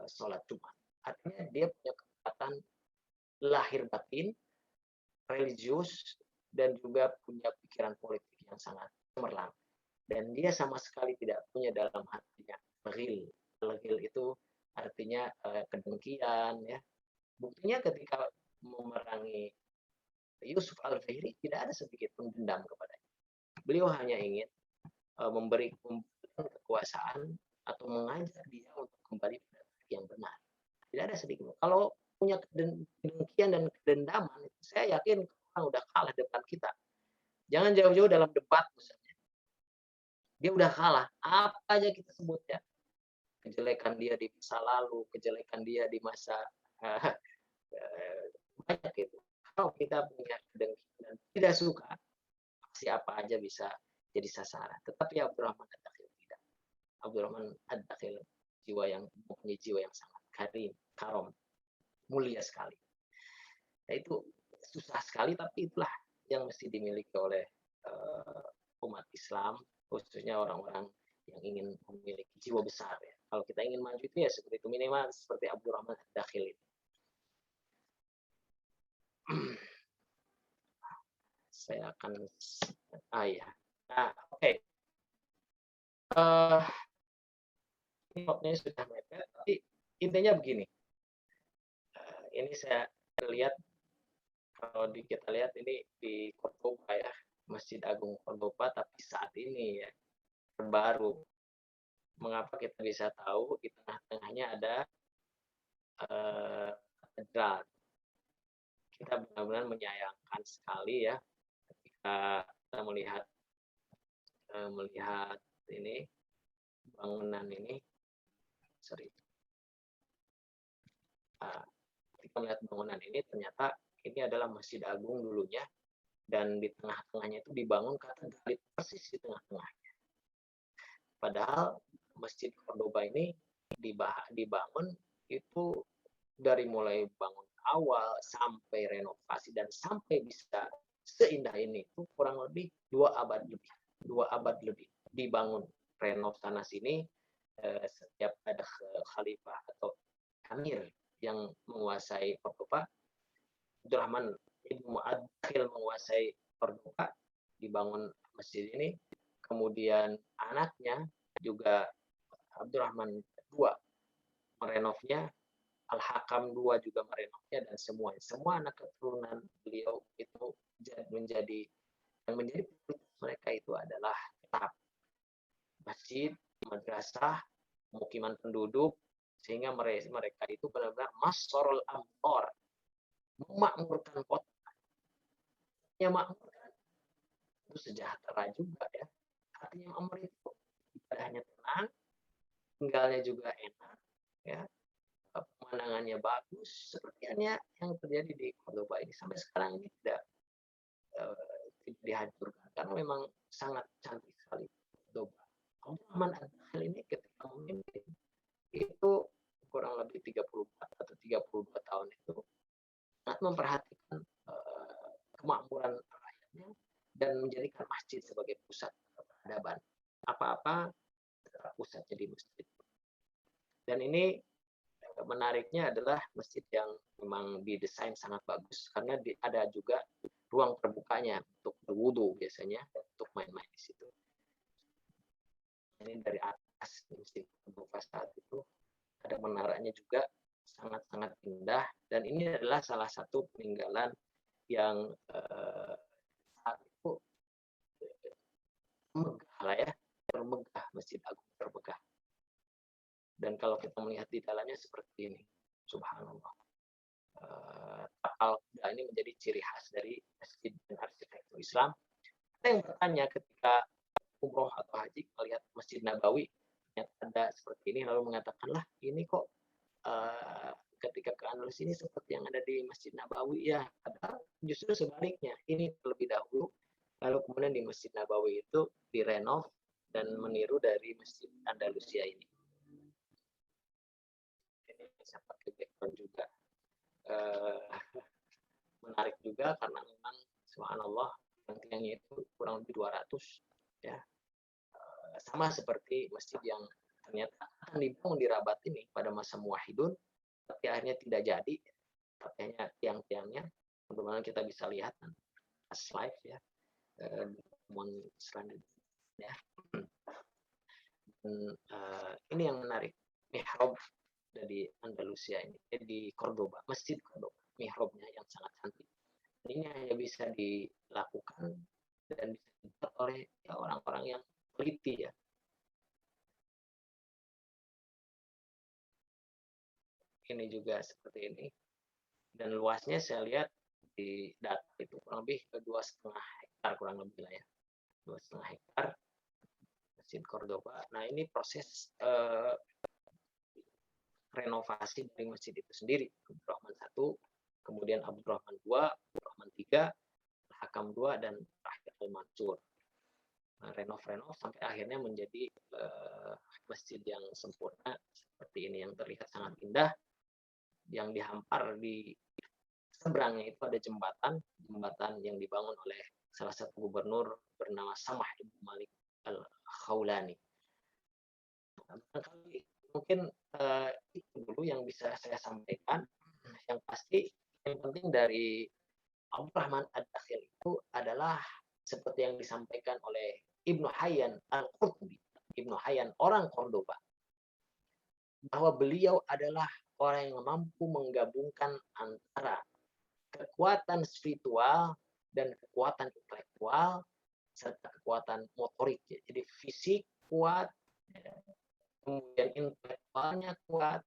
sholat Jumat. Artinya dia punya kekuatan lahir batin, religius, dan juga punya pikiran politik yang sangat cemerlang. Dan dia sama sekali tidak punya dalam hatinya ghil. Ghil itu artinya kedengkian, ya. Buktinya ketika memerangi Yusuf Al-Fihri tidak ada sedikit pun dendam kepadanya. Beliau hanya ingin memberi kekuasaan atau mengajak dia untuk kembali pada yang benar. Tidak ada sedikit. Kalau punya kedengkian dan kedendaman, saya yakin orang udah kalah depan kita. Jangan jauh-jauh dalam debat misalnya. Dia udah kalah. Apa aja kita sebutnya. Kejelekan dia di masa lalu, kejelekan dia di masa banyak itu. Kalau kita punya kedengkian dan tidak suka, pasti apa aja bisa jadi sasaran. Tetapi Abdurrahman Ad-Dakhil tidak. Abdurrahman Ad-Dakhil mempunyai jiwa yang sangat karom, mulia sekali. Nah, itu susah sekali, tapi itulah yang mesti dimiliki oleh umat Islam, khususnya orang-orang yang ingin memiliki jiwa besar. Ya. Kalau kita ingin maju itu ya seperti itu, minimal seperti Abdurrahman Ad-Dakhil. Saya akan ya. Nah, oke. Ini waktunya sudah mepet, tapi intinya begini. Ini saya lihat, kalau kita lihat ini di Cordoba ya, Masjid Agung Cordoba, tapi saat ini ya terbaru. Mengapa kita bisa tahu di tengah-tengahnya ada katedral? Kita benar-benar menyayangkan sekali ya ketika kita melihat ini bangunan ini. Ketika melihat bangunan ini, ternyata ini adalah Masjid Agung dulunya, dan di tengah-tengahnya itu dibangun katedral persis di tengah-tengahnya. Padahal Masjid Cordoba ini dibangun itu dari mulai bangun awal sampai renovasi dan sampai bisa seindah ini itu kurang lebih 2 abad lebih dibangun, renov sana sini. Setiap ada khalifah atau amir yang menguasai Cordoba, Abdurrahman Ibnu Ad-Dakhil menguasai Cordoba, dibangun masjid ini. Kemudian anaknya juga Abdurrahman II merenovnya, Al-Hakam II juga merenovnya, dan semua anak keturunan beliau itu menjadi mereka itu adalah tetap masjid, madrasah, pemukiman penduduk, sehingga mereka itu benar-benar masarul amtor, memakmurkan kota. Ya, makmurkan itu sejahtera juga ya. Artinya makmur itu ibadahnya tenang, tinggalnya juga enak, ya, pemandangannya bagus, seperti yang terjadi di Cordoba ini. Sampai sekarang ini tidak dihancurkan karena memang sangat cantik sekali Cordoba. Abdurrahman Ad-Dakhil ini ketika memimpin itu kurang lebih 34 atau 32 tahun itu sangat memperhatikan kemakmuran rakyatnya dan menjadikan masjid sebagai pusat peradaban. Apa-apa pusatnya di masjid. Dan ini menariknya adalah masjid yang memang didesain sangat bagus karena ada juga ruang terbukanya untuk berwudu biasanya, untuk main-main di situ. Ini dari atas masjid terbuka saat itu ada menaranya juga sangat-sangat indah, dan ini adalah salah satu peninggalan yang saat itu megah lah ya, termegah, Masjid Agung termegah. Dan kalau kita melihat di dalamnya seperti ini, subhanallah. Tapal kuda ini menjadi ciri khas dari masjid dan arsitektur Islam, Ada yang bertanya ketika umroh atau haji melihat Masjid Nabawi ternyata ada seperti ini, lalu mengatakan, lah ini kok ketika ke Andalus ini seperti yang ada di Masjid Nabawi ya. Padahal justru sebaliknya, ini terlebih dahulu, lalu kemudian di Masjid Nabawi itu direnov dan meniru dari Masjid Andalusia ini. Ini bisa pakai background juga. Menarik juga karena memang subhanallah tiang-tiangnya itu kurang lebih 200 ya. Sama seperti masjid yang ternyata akan dibangun di Rabat ini pada masa Muwahhidun, tapi akhirnya tidak jadi. Tapi hanya tiang-tiangnya, mudah-mudahan kita bisa lihat as live ya di pertemuan selanjutnya ya. Dan, ini yang menarik, mihrab dari Andalusia ini, di Cordoba, Masjid Cordoba, mihrabnya yang sangat cantik. Ini hanya bisa dilakukan dan bisa dibuat oleh orang-orang yang teliti ya. Ini juga seperti ini. Dan luasnya saya lihat di data itu kurang lebih 2,5 hektar kurang lebih lah ya. 2,5 hektar Masjid Cordoba. Nah ini proses renovasi dari masjid itu sendiri. Abdurrahman 1, kemudian Abdurrahman 2, Abdurrahman 3, Hakam 2, dan terakhir Al-Mansur. Nah, renov-renov sampai akhirnya menjadi masjid yang sempurna seperti ini, yang terlihat sangat indah, yang dihampar di seberangnya itu ada jembatan yang dibangun oleh salah satu gubernur bernama Samah Ibnu Malik Al-Khawlani. Mungkin itu dulu yang bisa saya sampaikan. Yang pasti yang penting dari Abdurrahman Ad-Dakhil itu adalah seperti yang disampaikan oleh Ibnu Hayyan Al-Qurtubi, Ibnu Hayyan orang Cordoba, bahwa beliau adalah orang yang mampu menggabungkan antara kekuatan spiritual dan kekuatan intelektual serta kekuatan motorik. Jadi fisik kuat, kemudian intelektualnya kuat,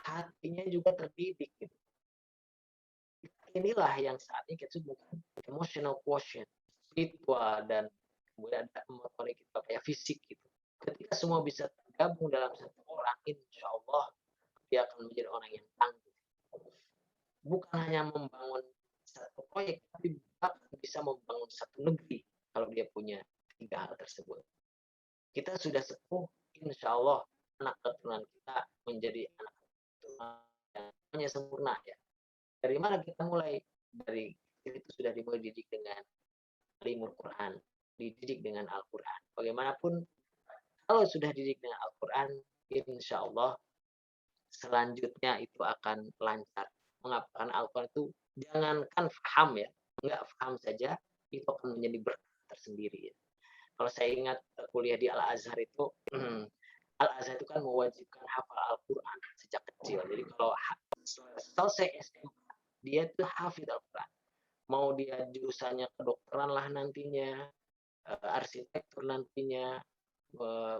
hatinya juga terdidik. Gitu. Inilah yang saat ini kita sebut emotional quotient, spiritual dan kemudian ada motorik kita kayak fisik gitu. Ketika semua bisa tergabung dalam satu orang, insya Allah dia akan menjadi orang yang tangguh. Bukan hanya membangun satu proyek, tapi bahkan bisa membangun satu negeri kalau dia punya 3 hal tersebut. Kita sudah sepuh, insya Allah anak keturunan kita menjadi anak keturunan yang sempurna ya. Dari mana kita mulai? Dari itu sudah dimulai dididik dengan Alimul Quran, dididik dengan Al-Quran. Bagaimanapun, kalau sudah dididik dengan Al-Quran, insya Allah selanjutnya itu akan lancar. Mengapa? Karena Al-Quran itu jangankan faham ya, nggak faham saja, itu akan menjadi berkah tersendiri. Ya. Kalau saya ingat kuliah di Al-Azhar itu, Al-Azhar itu kan mewajibkan hafal Al-Quran sejak kecil. Jadi kalau selesai SMA, dia itu hafid Al-Quran. Mau dia jurusannya kedokteran lah nantinya, arsitektur nantinya,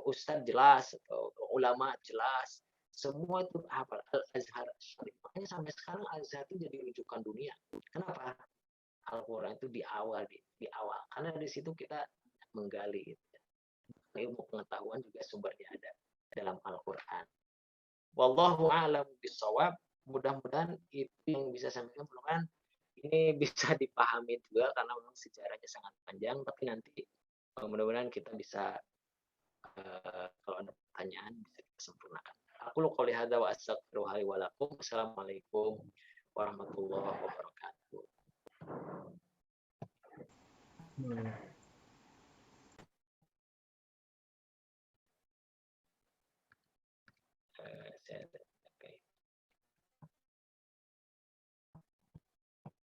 ustadz jelas, atau ulama jelas, semua itu hafal Al-Azhar Syarif. Makanya sampai sekarang Al-Azhar itu jadi rujukan dunia. Kenapa? Al-Quran itu di awal. Karena di situ kita menggali. Gitu. Ilmu pengetahuan juga sumbernya ada dalam Al-Quran. Wallahu a'lam bishawab. Mudah-mudahan itu yang bisa saya sampaikan. Mudah-mudahan ini bisa dipahami juga karena memang sejarahnya sangat panjang. Tapi nanti mudah-mudahan kita bisa kalau ada pertanyaan bisa kita sempurnakan. Aku qouli hadza wa astaghfirullahi wa lakum. Assalamualaikum warahmatullahi wabarakatuh.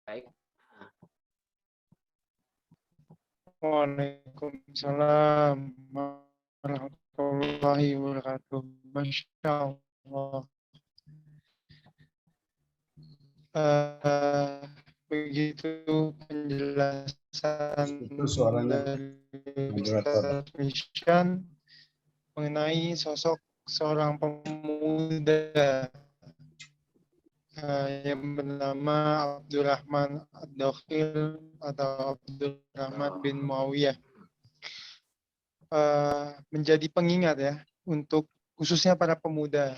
Baik. Waalaikumsalam warahmatullahi wabarakatuh. Masya Allah. Begitu penjelasan itu suaranya dari Ustaz Mishan mengenai sosok seorang pemuda yang bernama Abdurrahman Ad-Dakhil atau Abdurrahman bin Muawiyah. Menjadi pengingat ya untuk khususnya para pemuda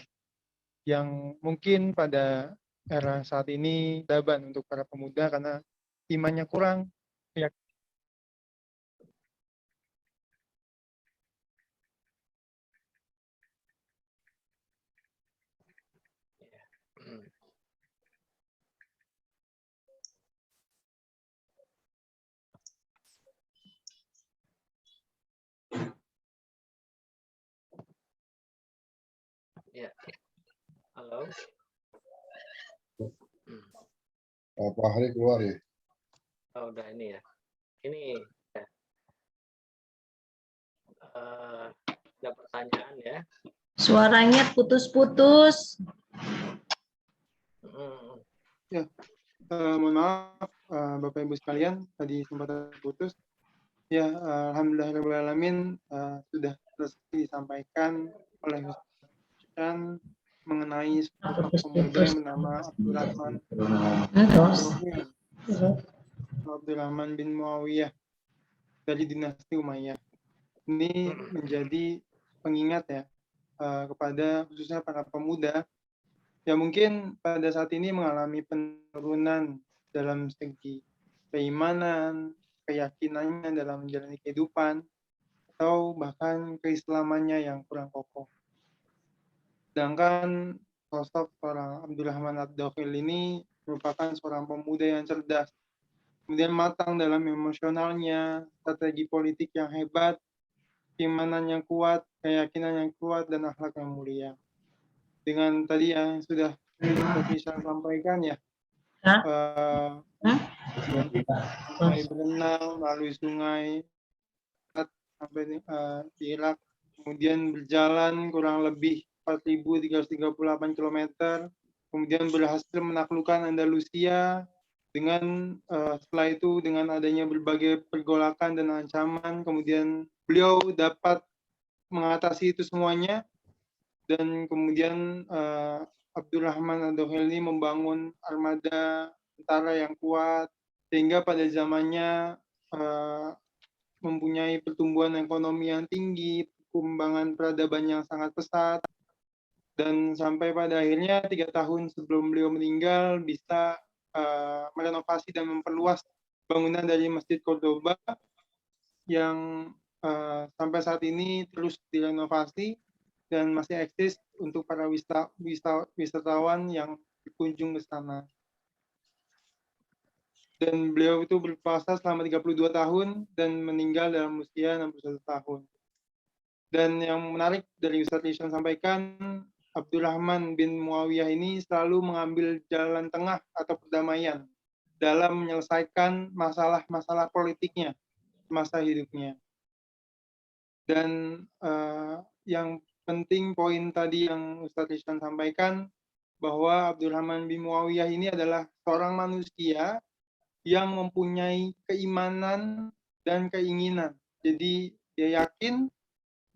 yang mungkin pada era saat ini daban untuk para pemuda karena imannya kurang. Ya. Ya. Halo. Pak Hari keluar ya? Oh, udah ini ya. Ini ya. Ada pertanyaan ya. Suaranya putus-putus. Ya, mohon maaf Bapak Ibu sekalian, tadi sempat putus. Ya, alhamdulillahirobbilalamin sudah selesai disampaikan oleh Ustaz mengenai sosok pemuda yang bernama Abdurrahman bin Muawiyah dari dinasti Umayyah. Ini menjadi pengingat ya kepada khususnya para pemuda yang mungkin pada saat ini mengalami penurunan dalam segi keimanan, keyakinannya dalam menjalani kehidupan, atau bahkan keislamannya yang kurang kokoh. Sedangkan sosok seorang Abdurrahman Ad-Dakhil ini merupakan seorang pemuda yang cerdas, kemudian matang dalam emosionalnya, strategi politik yang hebat, keimanan yang kuat, keyakinan yang kuat, dan akhlak yang mulia. Dengan tadi yang sudah bisa sampaikan ya, mulai berenang melalui sungai sampai di Irak, kemudian berjalan kurang lebih 4.338 km, kemudian berhasil menaklukkan Andalusia dengan setelah itu dengan adanya berbagai pergolakan dan ancaman, kemudian beliau dapat mengatasi itu semuanya, dan kemudian Abdurrahman Ad-Dakhil ini membangun armada tentara yang kuat sehingga pada zamannya mempunyai pertumbuhan ekonomi yang tinggi, perkembangan peradaban yang sangat pesat, dan sampai pada akhirnya 3 tahun sebelum beliau meninggal bisa merenovasi dan memperluas bangunan dari Masjid Cordoba yang sampai saat ini terus direnovasi dan masih eksis untuk para wisatawan yang berkunjung ke sana. Dan beliau itu berpuasa selama 32 tahun dan meninggal dalam usia 61 tahun. Dan yang menarik dari Ustaz Lishan sampaikan, Abdurrahman bin Muawiyah ini selalu mengambil jalan tengah atau perdamaian dalam menyelesaikan masalah-masalah politiknya masa hidupnya. Dan yang penting poin tadi yang Ustaz Lishan sampaikan, bahwa Abdurrahman bin Muawiyah ini adalah seorang manusia yang mempunyai keimanan dan keinginan. Jadi dia yakin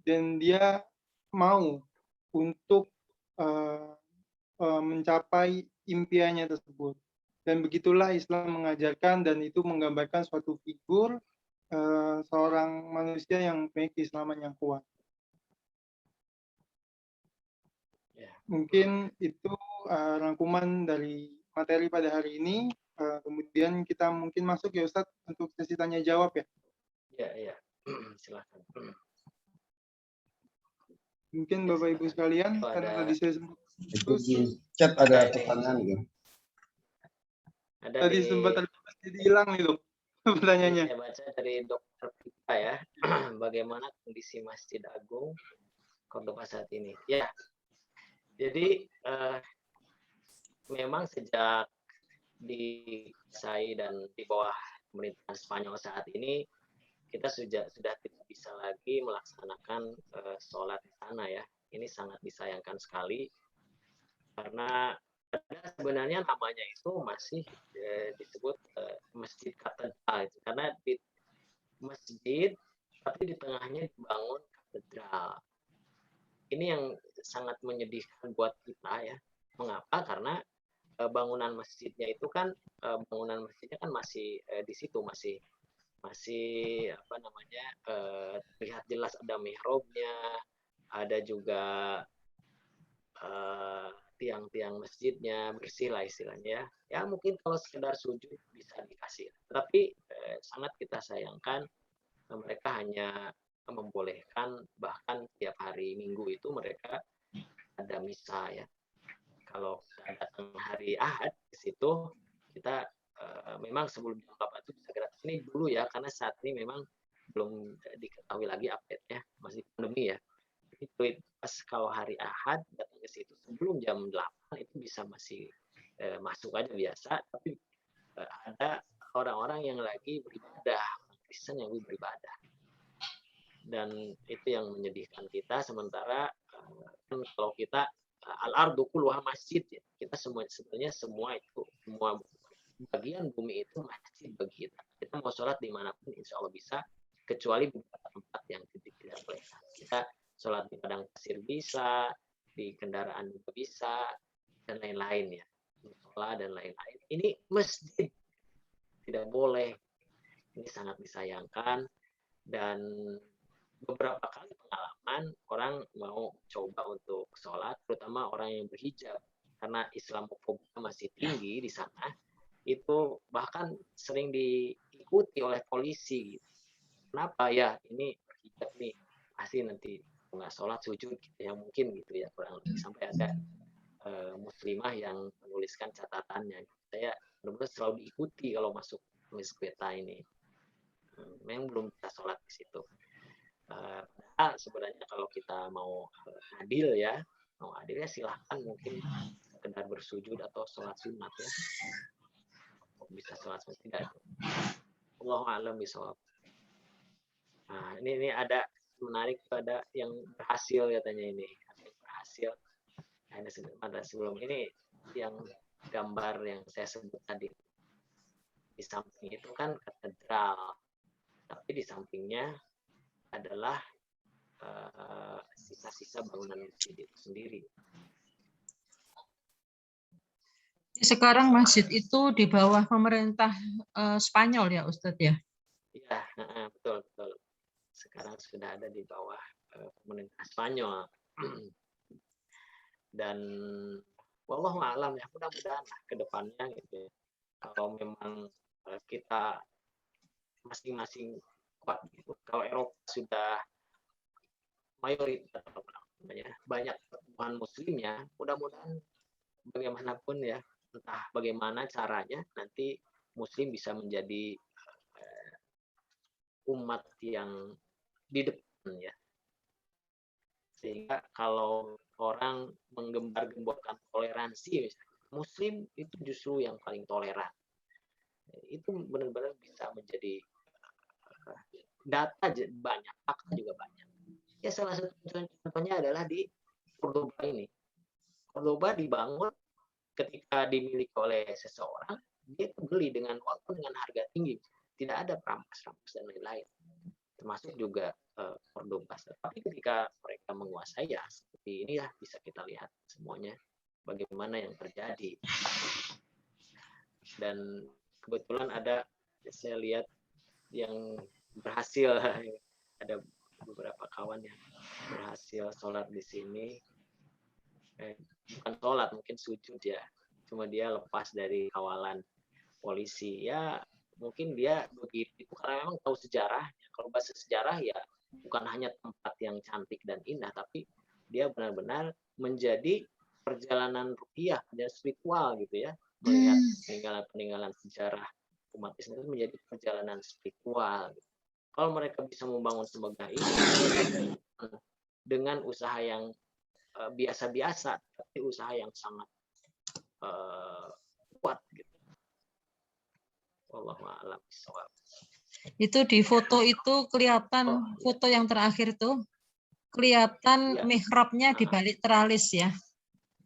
dan dia mau untuk mencapai impiannya tersebut. Dan begitulah Islam mengajarkan, dan itu menggambarkan suatu figur seorang manusia yang memiliki keislaman yang kuat. Mungkin itu rangkuman dari materi pada hari ini. Kemudian kita mungkin masuk ya Ustadz untuk sesi tanya jawab ya. Ya, silakan. Mungkin Bapak Ibu sekalian, karena tadi saya sempat di chat ada pertanyaan gitu. Ada tadi sempat hilang itu pertanyaannya. Saya baca dari Dr. Pita ya, bagaimana kondisi Masjid Agung Cordoba saat ini. Ya, jadi memang sejak dikuasai dan di bawah pemerintahan Spanyol saat ini, kita sudah tidak bisa lagi melaksanakan sholat di sana ya. Ini sangat disayangkan sekali karena sebenarnya namanya itu masih disebut masjid katedral, karena di masjid tapi di tengahnya dibangun katedral. Ini yang sangat menyedihkan buat kita ya. Mengapa? Karena bangunan masjidnya itu kan bangunan masjidnya kan masih di situ masih apa namanya terlihat jelas ada mihrabnya, ada juga tiang-tiang masjidnya bersih lah istilahnya ya. Ya mungkin kalau sekedar sujud bisa dikasih. Tapi sangat kita sayangkan mereka hanya membolehkan bahkan tiap hari Minggu itu mereka ada misa ya. Kalau datang hari Ahad di situ kita memang sebelum jam 8 itu bisa gratis. Ini dulu ya karena saat ini memang belum diketahui lagi update-nya, masih pandemi ya. Itu pas kalau hari Ahad datang ke situ sebelum jam 8 itu bisa masih masuk aja biasa, tapi ada orang-orang yang lagi beribadah, orang Kristen yang lagi beribadah. Dan itu yang menyedihkan kita sementara kalau kita al-ardu kulluha masjid ya. Kita sebenarnya semua bagian bumi itu masjid bagi kita. Kita mau sholat dimanapun insya Allah bisa, kecuali beberapa tempat yang tidak boleh. Kita sholat di padang pasir bisa, di kendaraan juga bisa, dan lain-lain ya. Sholat dan lain-lain. Ini masjid tidak boleh. Ini sangat disayangkan dan beberapa kali pengalaman orang mau coba untuk sholat, terutama orang yang berhijab, karena Islamofobia masih tinggi di sana, itu bahkan sering diikuti oleh polisi. Kenapa ya? Ini berhijab nih, pasti nanti nggak sholat sujud gitu ya mungkin gitu ya kurang lebih sampai ada muslimah yang menuliskan catatannya. Saya benar-benar selalu diikuti kalau masuk tulis peta ini. Memang belum bisa sholat di situ. Padahal sebenarnya kalau kita mau adil ya silahkan mungkin sekedar bersujud atau sholat sunat ya, bisa sholat sunat tidak. Allahu a'lam bishawab. Nah ini ada menarik, ada yang berhasil katanya ini, ada yang berhasil. Nah, sebelum ini yang gambar yang saya sebut tadi di samping itu kan katedral, tapi di sampingnya adalah sisa-sisa bangunan masjid itu sendiri. Sekarang masjid itu di bawah pemerintah Spanyol ya Ustadz ya? Iya, betul. Sekarang sudah ada di bawah pemerintah Spanyol. Dan wallahu a'lam ya, mudah-mudahan ke depannya gitu ya. Kalau memang kita masing-masing kuat gitu. Kalau Eropa sudah mayoritas banyak pertumbuhan muslimnya, mudah-mudahan bagaimanapun ya, entah bagaimana caranya nanti muslim bisa menjadi umat yang di depan ya. Sehingga kalau orang menggembar-gemborkan toleransi misalnya, muslim itu justru yang paling toleran. Itu benar-benar bisa menjadi data banyak, fakta juga banyak. Ya salah satu contohnya adalah di Cordoba ini. Cordoba dibangun ketika dimiliki oleh seseorang, dia beli dengan harga tinggi. Tidak ada perampas-rampas dan lain-lain. Termasuk juga Cordoba. Tapi ketika mereka menguasai ya seperti ini ya bisa kita lihat semuanya bagaimana yang terjadi. Dan kebetulan ada saya lihat yang berhasil, ada beberapa kawan yang berhasil sholat di sini. Bukan sholat, mungkin sujud ya. Cuma dia lepas dari kawalan polisi. Ya mungkin dia begitu karena memang tahu sejarah. Kalau bahasa sejarah ya bukan hanya tempat yang cantik dan indah, tapi dia benar-benar menjadi perjalanan ruhiyah dan spiritual gitu ya. Melihat peninggalan-peninggalan sejarah umat Islam itu menjadi perjalanan spiritual. Kalau mereka bisa membangun semegah ini dengan usaha yang biasa-biasa, tapi usaha yang sangat kuat gitu. Wallahu a'lam bishawab. Itu di foto itu kelihatan, foto yang terakhir itu kelihatan ya, mihrabnya di balik teralis ya.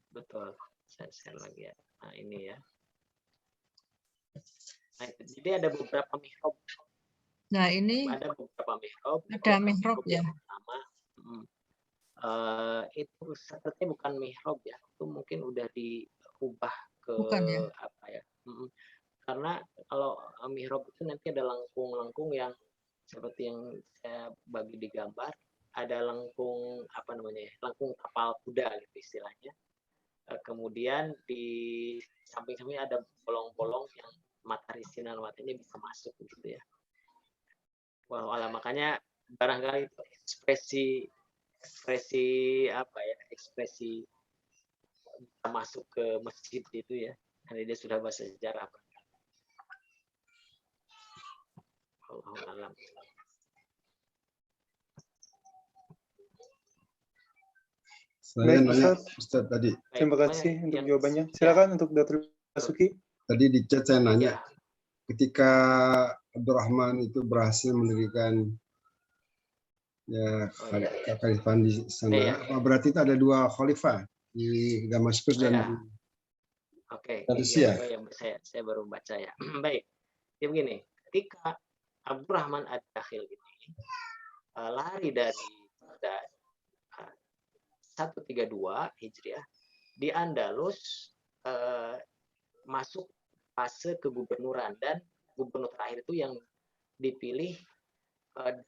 Betul. Saya share lagi ya. Nah ini ya. Nah, jadi ada beberapa mihrab. Nah ini ada beberapa mihrab. Ada mihrab ya. Yang pertama, itu sepertinya bukan mihrab ya. Itu mungkin udah diubah ke Bukan ya? apa ya? Karena kalau mihrab itu nanti ada lengkung-lengkung yang seperti yang saya bagi di gambar, ada lengkung apa namanya ya, lengkung tapal kuda gitu istilahnya. Kemudian di samping-samping ada bolong-bolong yang matahari sinar matanya bisa masuk gitu ya. Walau makanya barangkali itu ekspresi apa ya, ekspresi bisa masuk ke masjid itu ya, karena dia sudah bahasa sejarah. Allahu a'lam. Saya Baik, nanya Ustaz. Ustaz tadi. Terima kasih untuk jawabannya. Silakan untuk Dr. Basuki. Tadi di chat saya nanya, Ya, ketika Abdurrahman itu berhasil mendirikan ya kekhalifahan di sana, apa berarti itu ada dua khalifah di Damaskus dan di Oke. Rusia? Ya, saya baru baca ya. Baik. Ya begini, ketika Abdurrahman ad-Dakhil ini lari dari 132 Hijriah di Andalus, masuk fase kegubernuran, dan gubernur terakhir itu yang dipilih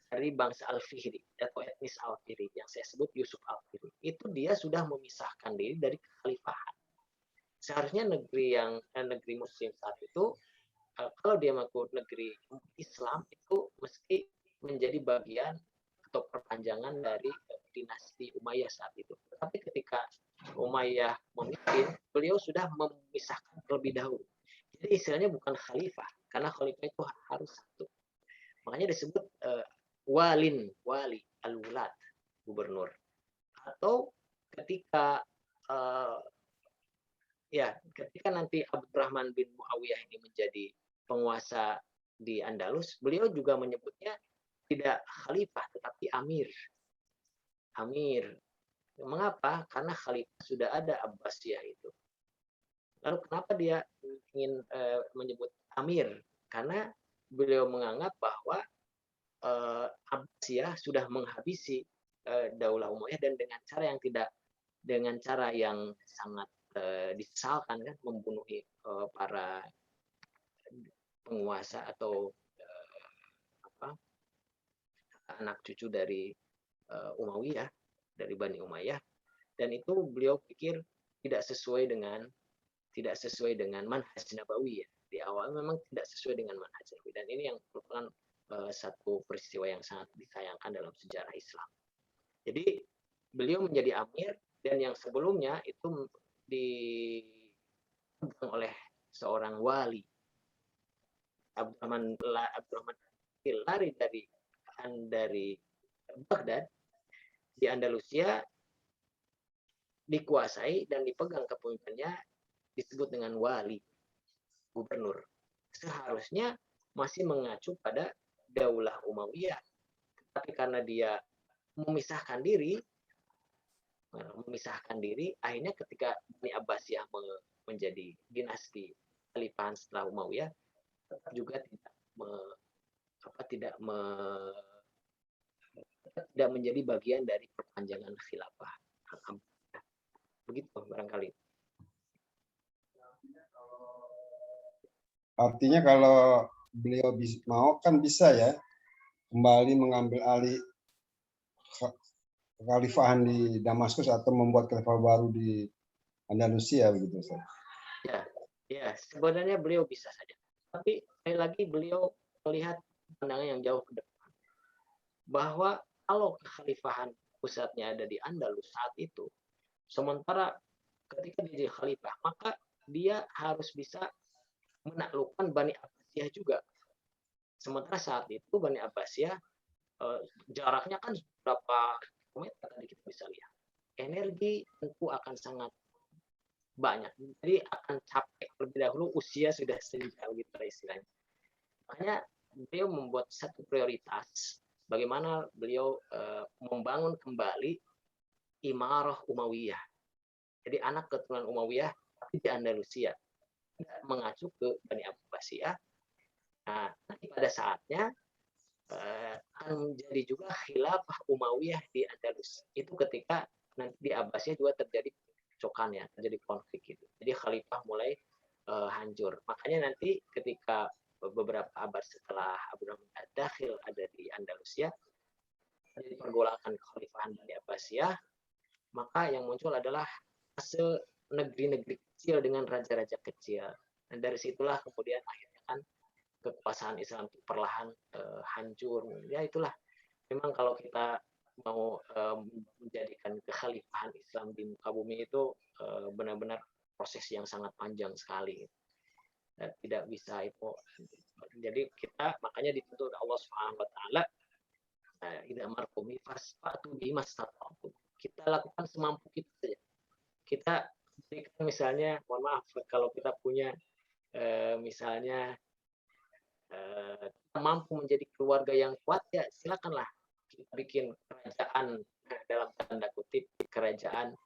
dari bangsa Al-Fihri atau etnis Al-Fihri yang saya sebut Yusuf Al-Fihri. Itu dia sudah memisahkan diri dari kekhalifahan. Seharusnya negeri Muslim saat itu, kalau dia mengaku negeri Islam, itu mesti menjadi bagian atau perpanjangan dari dinasti Umayyah saat itu. Tapi ketika Umayyah memimpin, beliau sudah memisahkan terlebih dahulu. Jadi istilahnya bukan khalifah, karena khalifah itu harus satu. Makanya disebut wali, al-wulad, gubernur. Atau ketika ketika nanti Abdurrahman bin Muawiyah ini menjadi penguasa di Andalus, beliau juga menyebutnya tidak khalifah tetapi amir. Amir. Mengapa? Karena khalifah sudah ada, Abbasiyah itu. Lalu kenapa dia ingin menyebut amir? Karena beliau menganggap bahwa Abbasiyah sudah menghabisi Daulah Umayyah, dan dengan cara yang sangat disesalkan, kan, membunuhi para penguasa atau anak cucu dari Umayyah, dari Bani Umayyah, dan itu beliau pikir tidak sesuai dengan manhaj Nabawi ya. Di awal memang tidak sesuai dengan manhaj Nabawi, dan ini yang merupakan satu peristiwa yang sangat disayangkan dalam sejarah Islam. Jadi beliau menjadi amir, dan yang sebelumnya itu dipegang oleh seorang wali. Abdurrahman lari dari Baghdad di Andalusia, dikuasai dan dipegang kepemimpinannya, disebut dengan wali, gubernur. Seharusnya masih mengacu pada Daulah Umayyah, tapi karena dia memisahkan diri, akhirnya ketika Bani Abbasiyah menjadi dinasti khalifahan setelah Umayyah, juga tidak menjadi bagian dari perpanjangan khilafah. Begitu barangkali. Artinya kalau beliau mau kan bisa ya kembali mengambil alih kekhalifahan di Damaskus atau membuat khalifah baru di Andalusia begitu Ustaz. Ya, sebenarnya beliau bisa saja. Tapi sekali lagi beliau melihat pandangan yang jauh ke depan. Bahwa kalau kekhalifahan pusatnya ada di Andalus saat itu, sementara ketika dia jadi khalifah, maka dia harus bisa menaklukkan Bani Abbasiyah juga. Sementara saat itu Bani Abbasiyah jaraknya kan berapa kilometer tadi kita bisa lihat. Energi tentu akan sangat banyak. Jadi akan capek lebih dahulu, usia sudah senja gitu istilahnya. Makanya beliau membuat satu prioritas, bagaimana beliau membangun kembali Imarah Umayyah. Jadi anak keturunan Umayyah tapi di Andalusia, tidak mengacu ke Bani Abbasiyah. Nah, nanti pada saatnya akan menjadi juga khilafah Umayyah di Andalus. Itu ketika nanti di Abbasiyah juga terjadi cekcokan ya, terjadi konflik gitu. Jadi khalifah mulai hancur. Makanya nanti ketika beberapa abad setelah Abdurrahman Ad-Dakhil ada di Andalusia, terjadi pergolakan kekhalifahan Bani Abbasiyah, maka yang muncul adalah hasil negeri-negeri kecil dengan raja-raja kecil. Dan dari situlah kemudian akhirnya kan kekuasaan Islam itu perlahan hancur. Ya itulah, memang kalau kita mau menjadikan kekhalifahan Islam di muka bumi itu benar-benar proses yang sangat panjang sekali. Tidak bisa itu. Jadi kita makanya dituntut Allah Subhanahu wa taala, idza markum fasfatu bimastata'tum. Kita lakukan semampu kita saja. Kita berikan misalnya, mohon maaf kalau kita punya misalnya kita mampu menjadi keluarga yang kuat, ya silakanlah kita bikin kerajaan dalam tanda kutip, kerajaan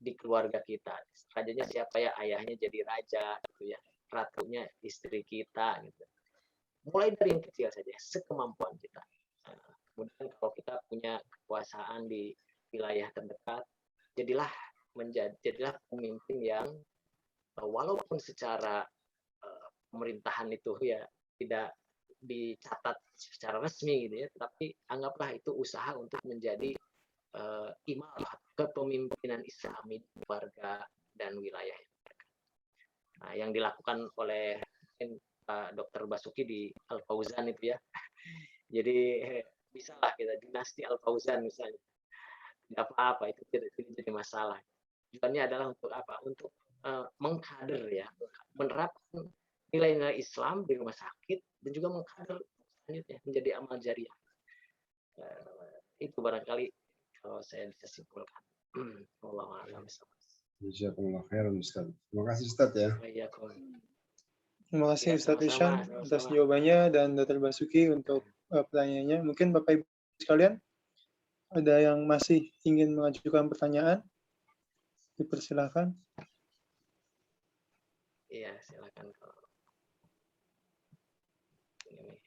di keluarga kita. Rajanya siapa ya? Ayahnya jadi raja gitu ya. Ratunya istri kita gitu. Mulai dari yang kecil saja, sekemampuan kita. Kemudian kalau kita punya kekuasaan di wilayah terdekat, jadilah pemimpin yang walaupun secara pemerintahan itu ya tidak dicatat secara resmi gitu ya, tapi anggaplah itu usaha untuk menjadi imalah kepemimpinan Islami di keluarga dan wilayah. Nah, yang dilakukan oleh Pak Dr. Basuki di Al Fauzan itu ya. Jadi bisalah kita dinasti Al Fauzan misalnya. Tidak apa-apa, itu tidak jadi masalah. Tujuannya adalah untuk apa? Untuk mengkader ya, menerapkan nilai-nilai Islam di rumah sakit dan juga mengkader selanjutnya menjadi amal jariah. Itu barangkali kalau saya bisa simpulkan. Wallahu a'lam bishawab. Jazakumullah khairan Ustaz. Terima kasih Ustaz ya. Terima kasih Ya, Ustaz Hisham sama-sama, atas sama-sama. jawabannya dan Dr. Basuki untuk pertanyaannya. Mungkin Bapak Ibu sekalian ada yang masih ingin mengajukan pertanyaan? Dipersilahkan. Iya, silakan kalau ini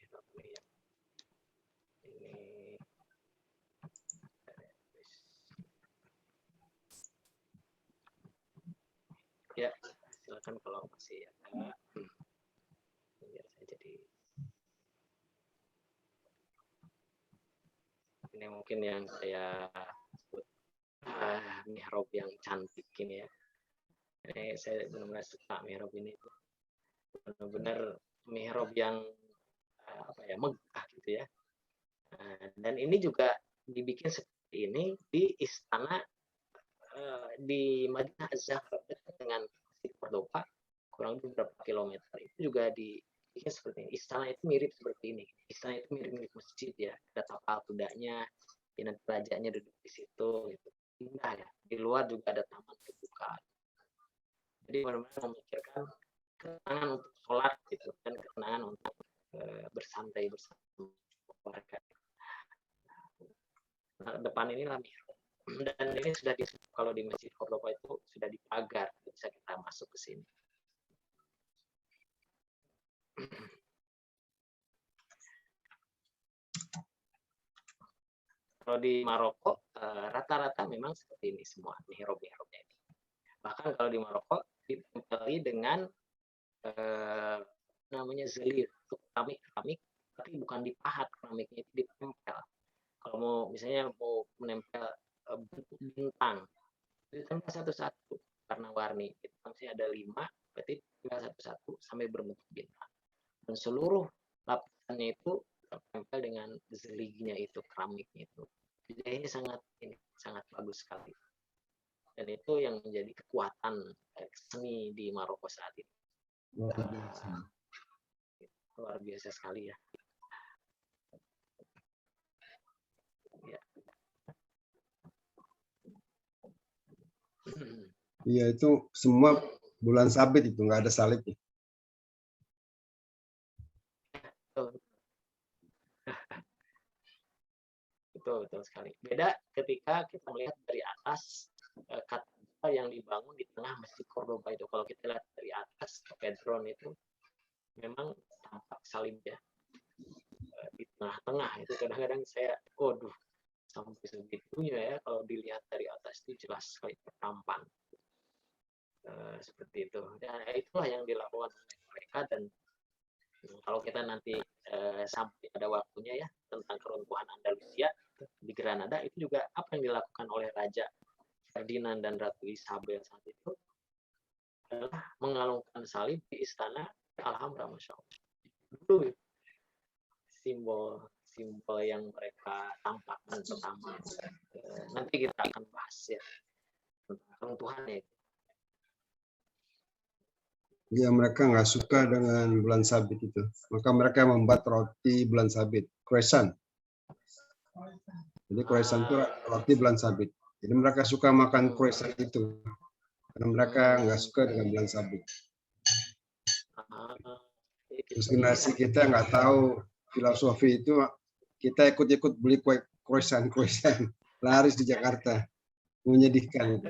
ya, silakan kalau masih ada. Biar saya jadi ini mungkin yang saya sebut mihrab yang cantik ini ya. Ini saya benar-benar suka mihrab ini, benar-benar mihrab yang apa ya, megah gitu ya. Dan ini juga dibikin seperti ini di istana di Madinah Az-Zahra dekat dengan Masjid Cordoba, kurang lebih beberapa kilometer. Itu juga dibikin seperti ini. Istana itu mirip seperti ini. Istana itu mirip-mirip masjid ya. Ada tapal kudanya, nanti rajanya duduk di situ. Gitu. Indah ya. Di luar juga ada taman terbuka. Jadi benar-benar memikirkan ketenangan untuk sholat gitu, dan ketenangan untuk bersantai bersama keluarga. Nah, depan inilah mihrab. Dan ini sudah kalau di Masjid Cordoba itu sudah dipagar, bisa kita masuk ke sini. Kalau di Maroko rata-rata memang seperti ini semua mihrab-mihrabnya ini. Bahkan kalau di Maroko ditempeli dengan namanya zelir, untuk keramik, tapi bukan dipahat, keramiknya itu ditempel. Kalau mau misalnya mau menempel bintang, ditempel satu-satu warna-warni. Misalnya ada 5, berarti tinggal satu-satu sampai berbentuk bintang. Dan seluruh lapisannya itu tertempel dengan zelignya itu, keramiknya itu. Jadi ini sangat bagus sekali. Dan itu yang menjadi kekuatan seni di Maroko saat ini. Luar biasa sekali ya. Iya, itu semua bulan sabit itu, nggak ada salibnya. Betul sekali. Beda ketika kita melihat dari atas katedral yang dibangun di tengah Masjid Cordoba itu. Kalau kita lihat dari atas katedral itu memang tampak salib ya di tengah-tengah. Itu kadang-kadang saya, sampai segitunya ya, kalau dilihat dari atas itu jelas sekali terpampang. seperti itu. Dan itulah yang dilakukan oleh mereka. Dan kalau kita nanti sampai pada waktunya ya tentang keruntuhan Andalusia di Granada, itu juga apa yang dilakukan oleh Raja Ferdinand dan Ratu Isabel saat itu adalah mengalungkan salib di istana Alhambra, Masya Allah. Dulu simbol yang mereka tampakkan pertama. Nanti kita akan bahas ya tentang keruntuhan ya. Ya, mereka nggak suka dengan bulan sabit itu. Maka mereka membuat roti bulan sabit, croissant. Jadi croissant itu roti bulan sabit. Jadi mereka suka makan croissant itu. Karena mereka nggak suka dengan bulan sabit. Terus generasi kita nggak tahu filosofi itu, kita ikut-ikut beli kue croissant, laris di Jakarta. Menyedihkan.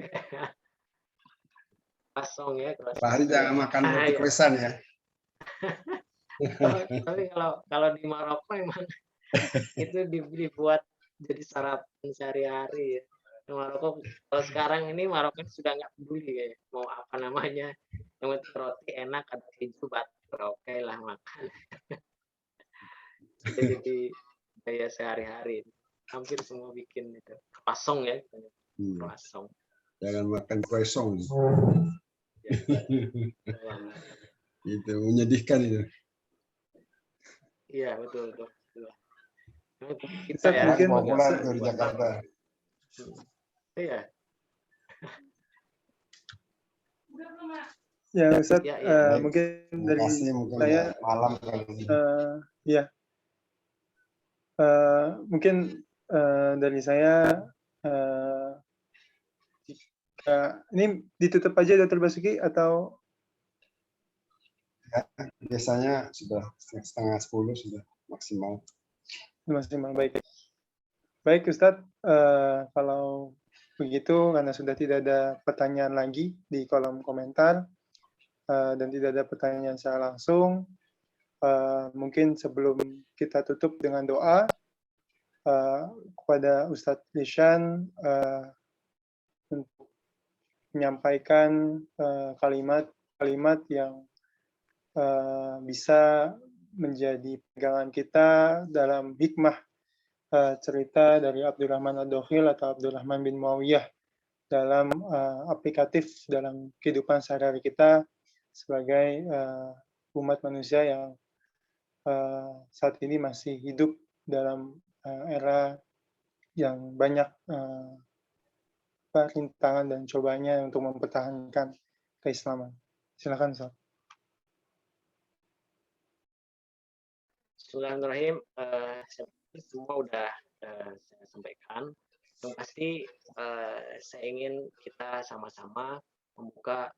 Pasong ya. Lari jangan makan roti croissant ya. Tapi kalau di Maroko emang itu dibuat jadi sarapan sehari-hari ya. Di Maroko kalau sekarang ini Maroko sudah nggak peduli kayak mau apa namanya, yang penting roti enak, ada keju, butter, oke lah makan. Jadi gaya sehari-hari, hampir semua bikin itu pasong ya, pasong. Jangan makan croissant. Itu menyedihkan itu. Iya betul. Kita ya, mungkin populer di Jakarta. Iya. Ya Ustadz, Ya. mungkin dari saya malam kali. Ya, mungkin dari saya ini ditutup aja Dr. Basuki atau ya, biasanya sudah 9:30 sudah maksimal. Baik Ustadz, kalau begitu karena sudah tidak ada pertanyaan lagi di kolom komentar dan tidak ada pertanyaan secara langsung, mungkin sebelum kita tutup dengan doa kepada Ustadz Lishan untuk menyampaikan kalimat-kalimat yang bisa menjadi pegangan kita dalam hikmah cerita dari Abdurrahman Ad-Dokhil atau Abdurrahman bin Muawiyah dalam aplikatif dalam kehidupan sehari-hari kita sebagai umat manusia yang saat ini masih hidup dalam era yang banyak rintangan dan cobanya untuk mempertahankan keislaman. Silakan, Ustaz. Bismillahirrahmanirrahim. Semua udah saya sampaikan. Yang pasti saya ingin kita sama-sama membuka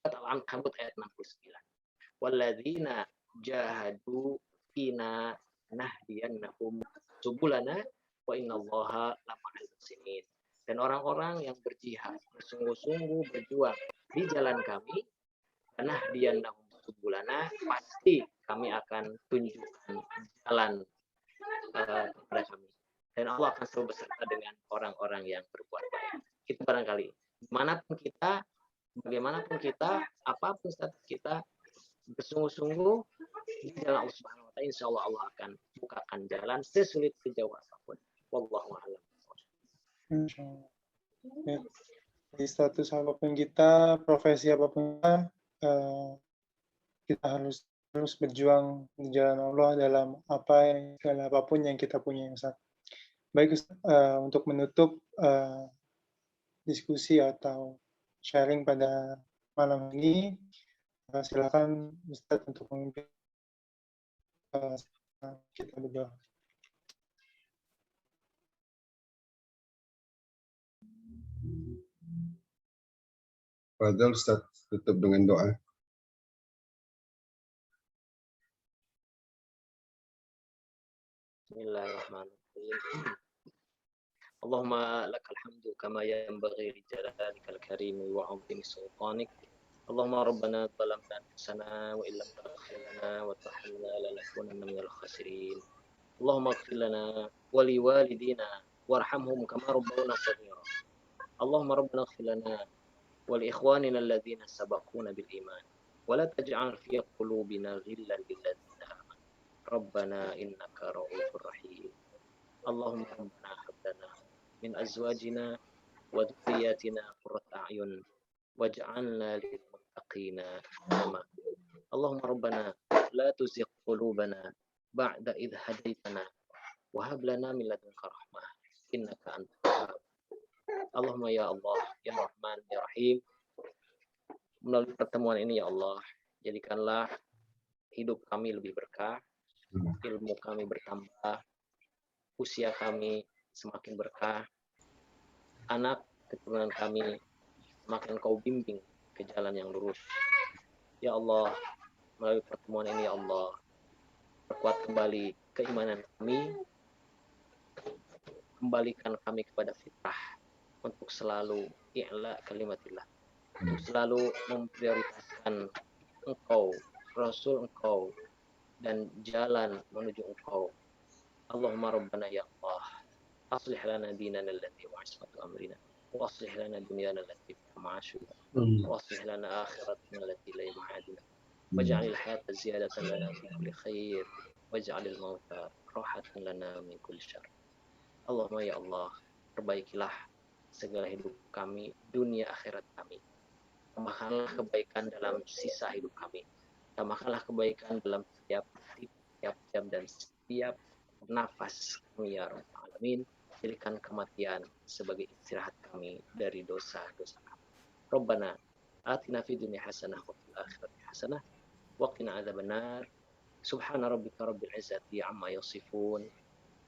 Al-Ankabut ayat 69. Walladzina jahadu fina nahdiyannahum subulana wa innallaha lama'al muhsinin. Dan orang-orang yang berjihad, bersungguh-sungguh berjuang di jalan kami, nahdiyannahum subulana, pasti kami akan tunjukkan jalan kepada kami. Dan Allah akan selalu beserta dengan orang-orang yang berbuat baik. Itu barangkali. Bagaimanapun kita, apapun status kita, bersungguh-sungguh di jalan Allah Subhanahu wa Ta'ala, insya Allah Allah akan bukakan jalan sesulit sejauh apapun. Wallahu a'lam. Ya. Di status apapun kita, profesi apapun kita harus terus berjuang di jalan Allah dalam apapun yang kita punya, Ustaz. Baik, Ustaz, untuk menutup diskusi atau sharing pada malam ini, silakan Ustaz untuk memimpin kita berdoa. Fadhil Ustaz, tutup dengan doa. Bismillahirrahmanirrahim. Allahumma lakal hamdu kama yanbaghi li jalalika al-karim wa 'azimi sultanik. Allahumma rabbana zalamna anfusana wa illam taghfir lana wa tarhamna lanakunanna minal khasirin. Allahumma ighfir lana wa liwalidina warhamhum kama rabbawna shaghira. Allahumma rabbana ighfir lana ولإخواننا الذين سبقونا بالإيمان ولا تجعل في قلوبنا غلا للذين آمنوا ربنا إنك رؤوف رحيم اللهم ربنا هب لنا من أزواجنا وذرياتنا قرة أعين واجعلنا للمتقين إماما اللهم ربنا لا تزغ قلوبنا بعد إذ هديتنا وهب لنا من لدنك رحمة إنك أنت الوهاب Allahumma ya Allah, ya Rahman, ya Rahim. Melalui pertemuan ini ya Allah, jadikanlah hidup kami lebih berkah, ilmu kami bertambah, usia kami semakin berkah, anak keturunan kami semakin Kau bimbing ke jalan yang lurus. Ya Allah, melalui pertemuan ini ya Allah, perkuat kembali keimanan kami, kembalikan kami kepada fitrah untuk selalu i'la kalimatillah, untuk selalu memprioritaskan Engkau, Rasul Engkau, dan jalan menuju Engkau. Allahumma rabbana ya Allah, aslih lana dinana alladhi wa ismatu amrina, wa aslih lana dunyana allati fiha ma'ashuna, wa aslih lana akhiratana allati la ma'adina, waj'alil hayata ziyadatan lana fi kulli khair, waj'alil mauta rahatan lana min kulli syarr. Allahumma ya Allah, perbaikilah segala hidup kami, dunia akhirat kami. Tambahkanlah kebaikan dalam sisa hidup kami. Tambahkanlah kebaikan dalam setiap jam dan setiap nafas kami ya Rabbal Alamin. Jadikan kematian sebagai istirahat kami dari dosa-dosa kami. Rabbana atina fid dunya hasanah wa fil akhirati hasanah wa qina adzabannar. Subhana rabbika rabbil izzati amma yasifun.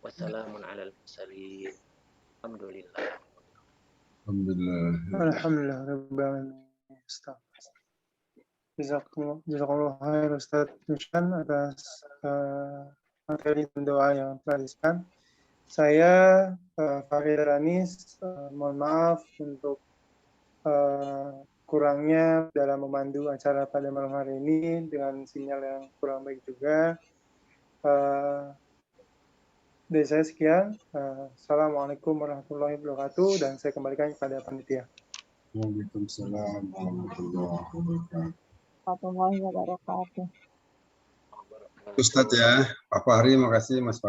Wa salamun alal mursalin. Alhamdulillah. Alhamdulillah Rabbil Alamin. Jazakallah khair Ustaz Nushan atas materi dan doa yang telah disediakan. Saya Farid Ranis, mohon maaf untuk kurangnya dalam memandu acara pada malam hari ini dengan sinyal yang kurang baik juga. Dari saya sekian. Assalamualaikum warahmatullahi wabarakatuh, dan saya kembalikan kepada panitia. Waalaikumsalam warahmatullahi wabarakatuh. Warahmatullahi wabarakatuh. Ustadz ya, Pak Fahri, makasih Mas Fahri.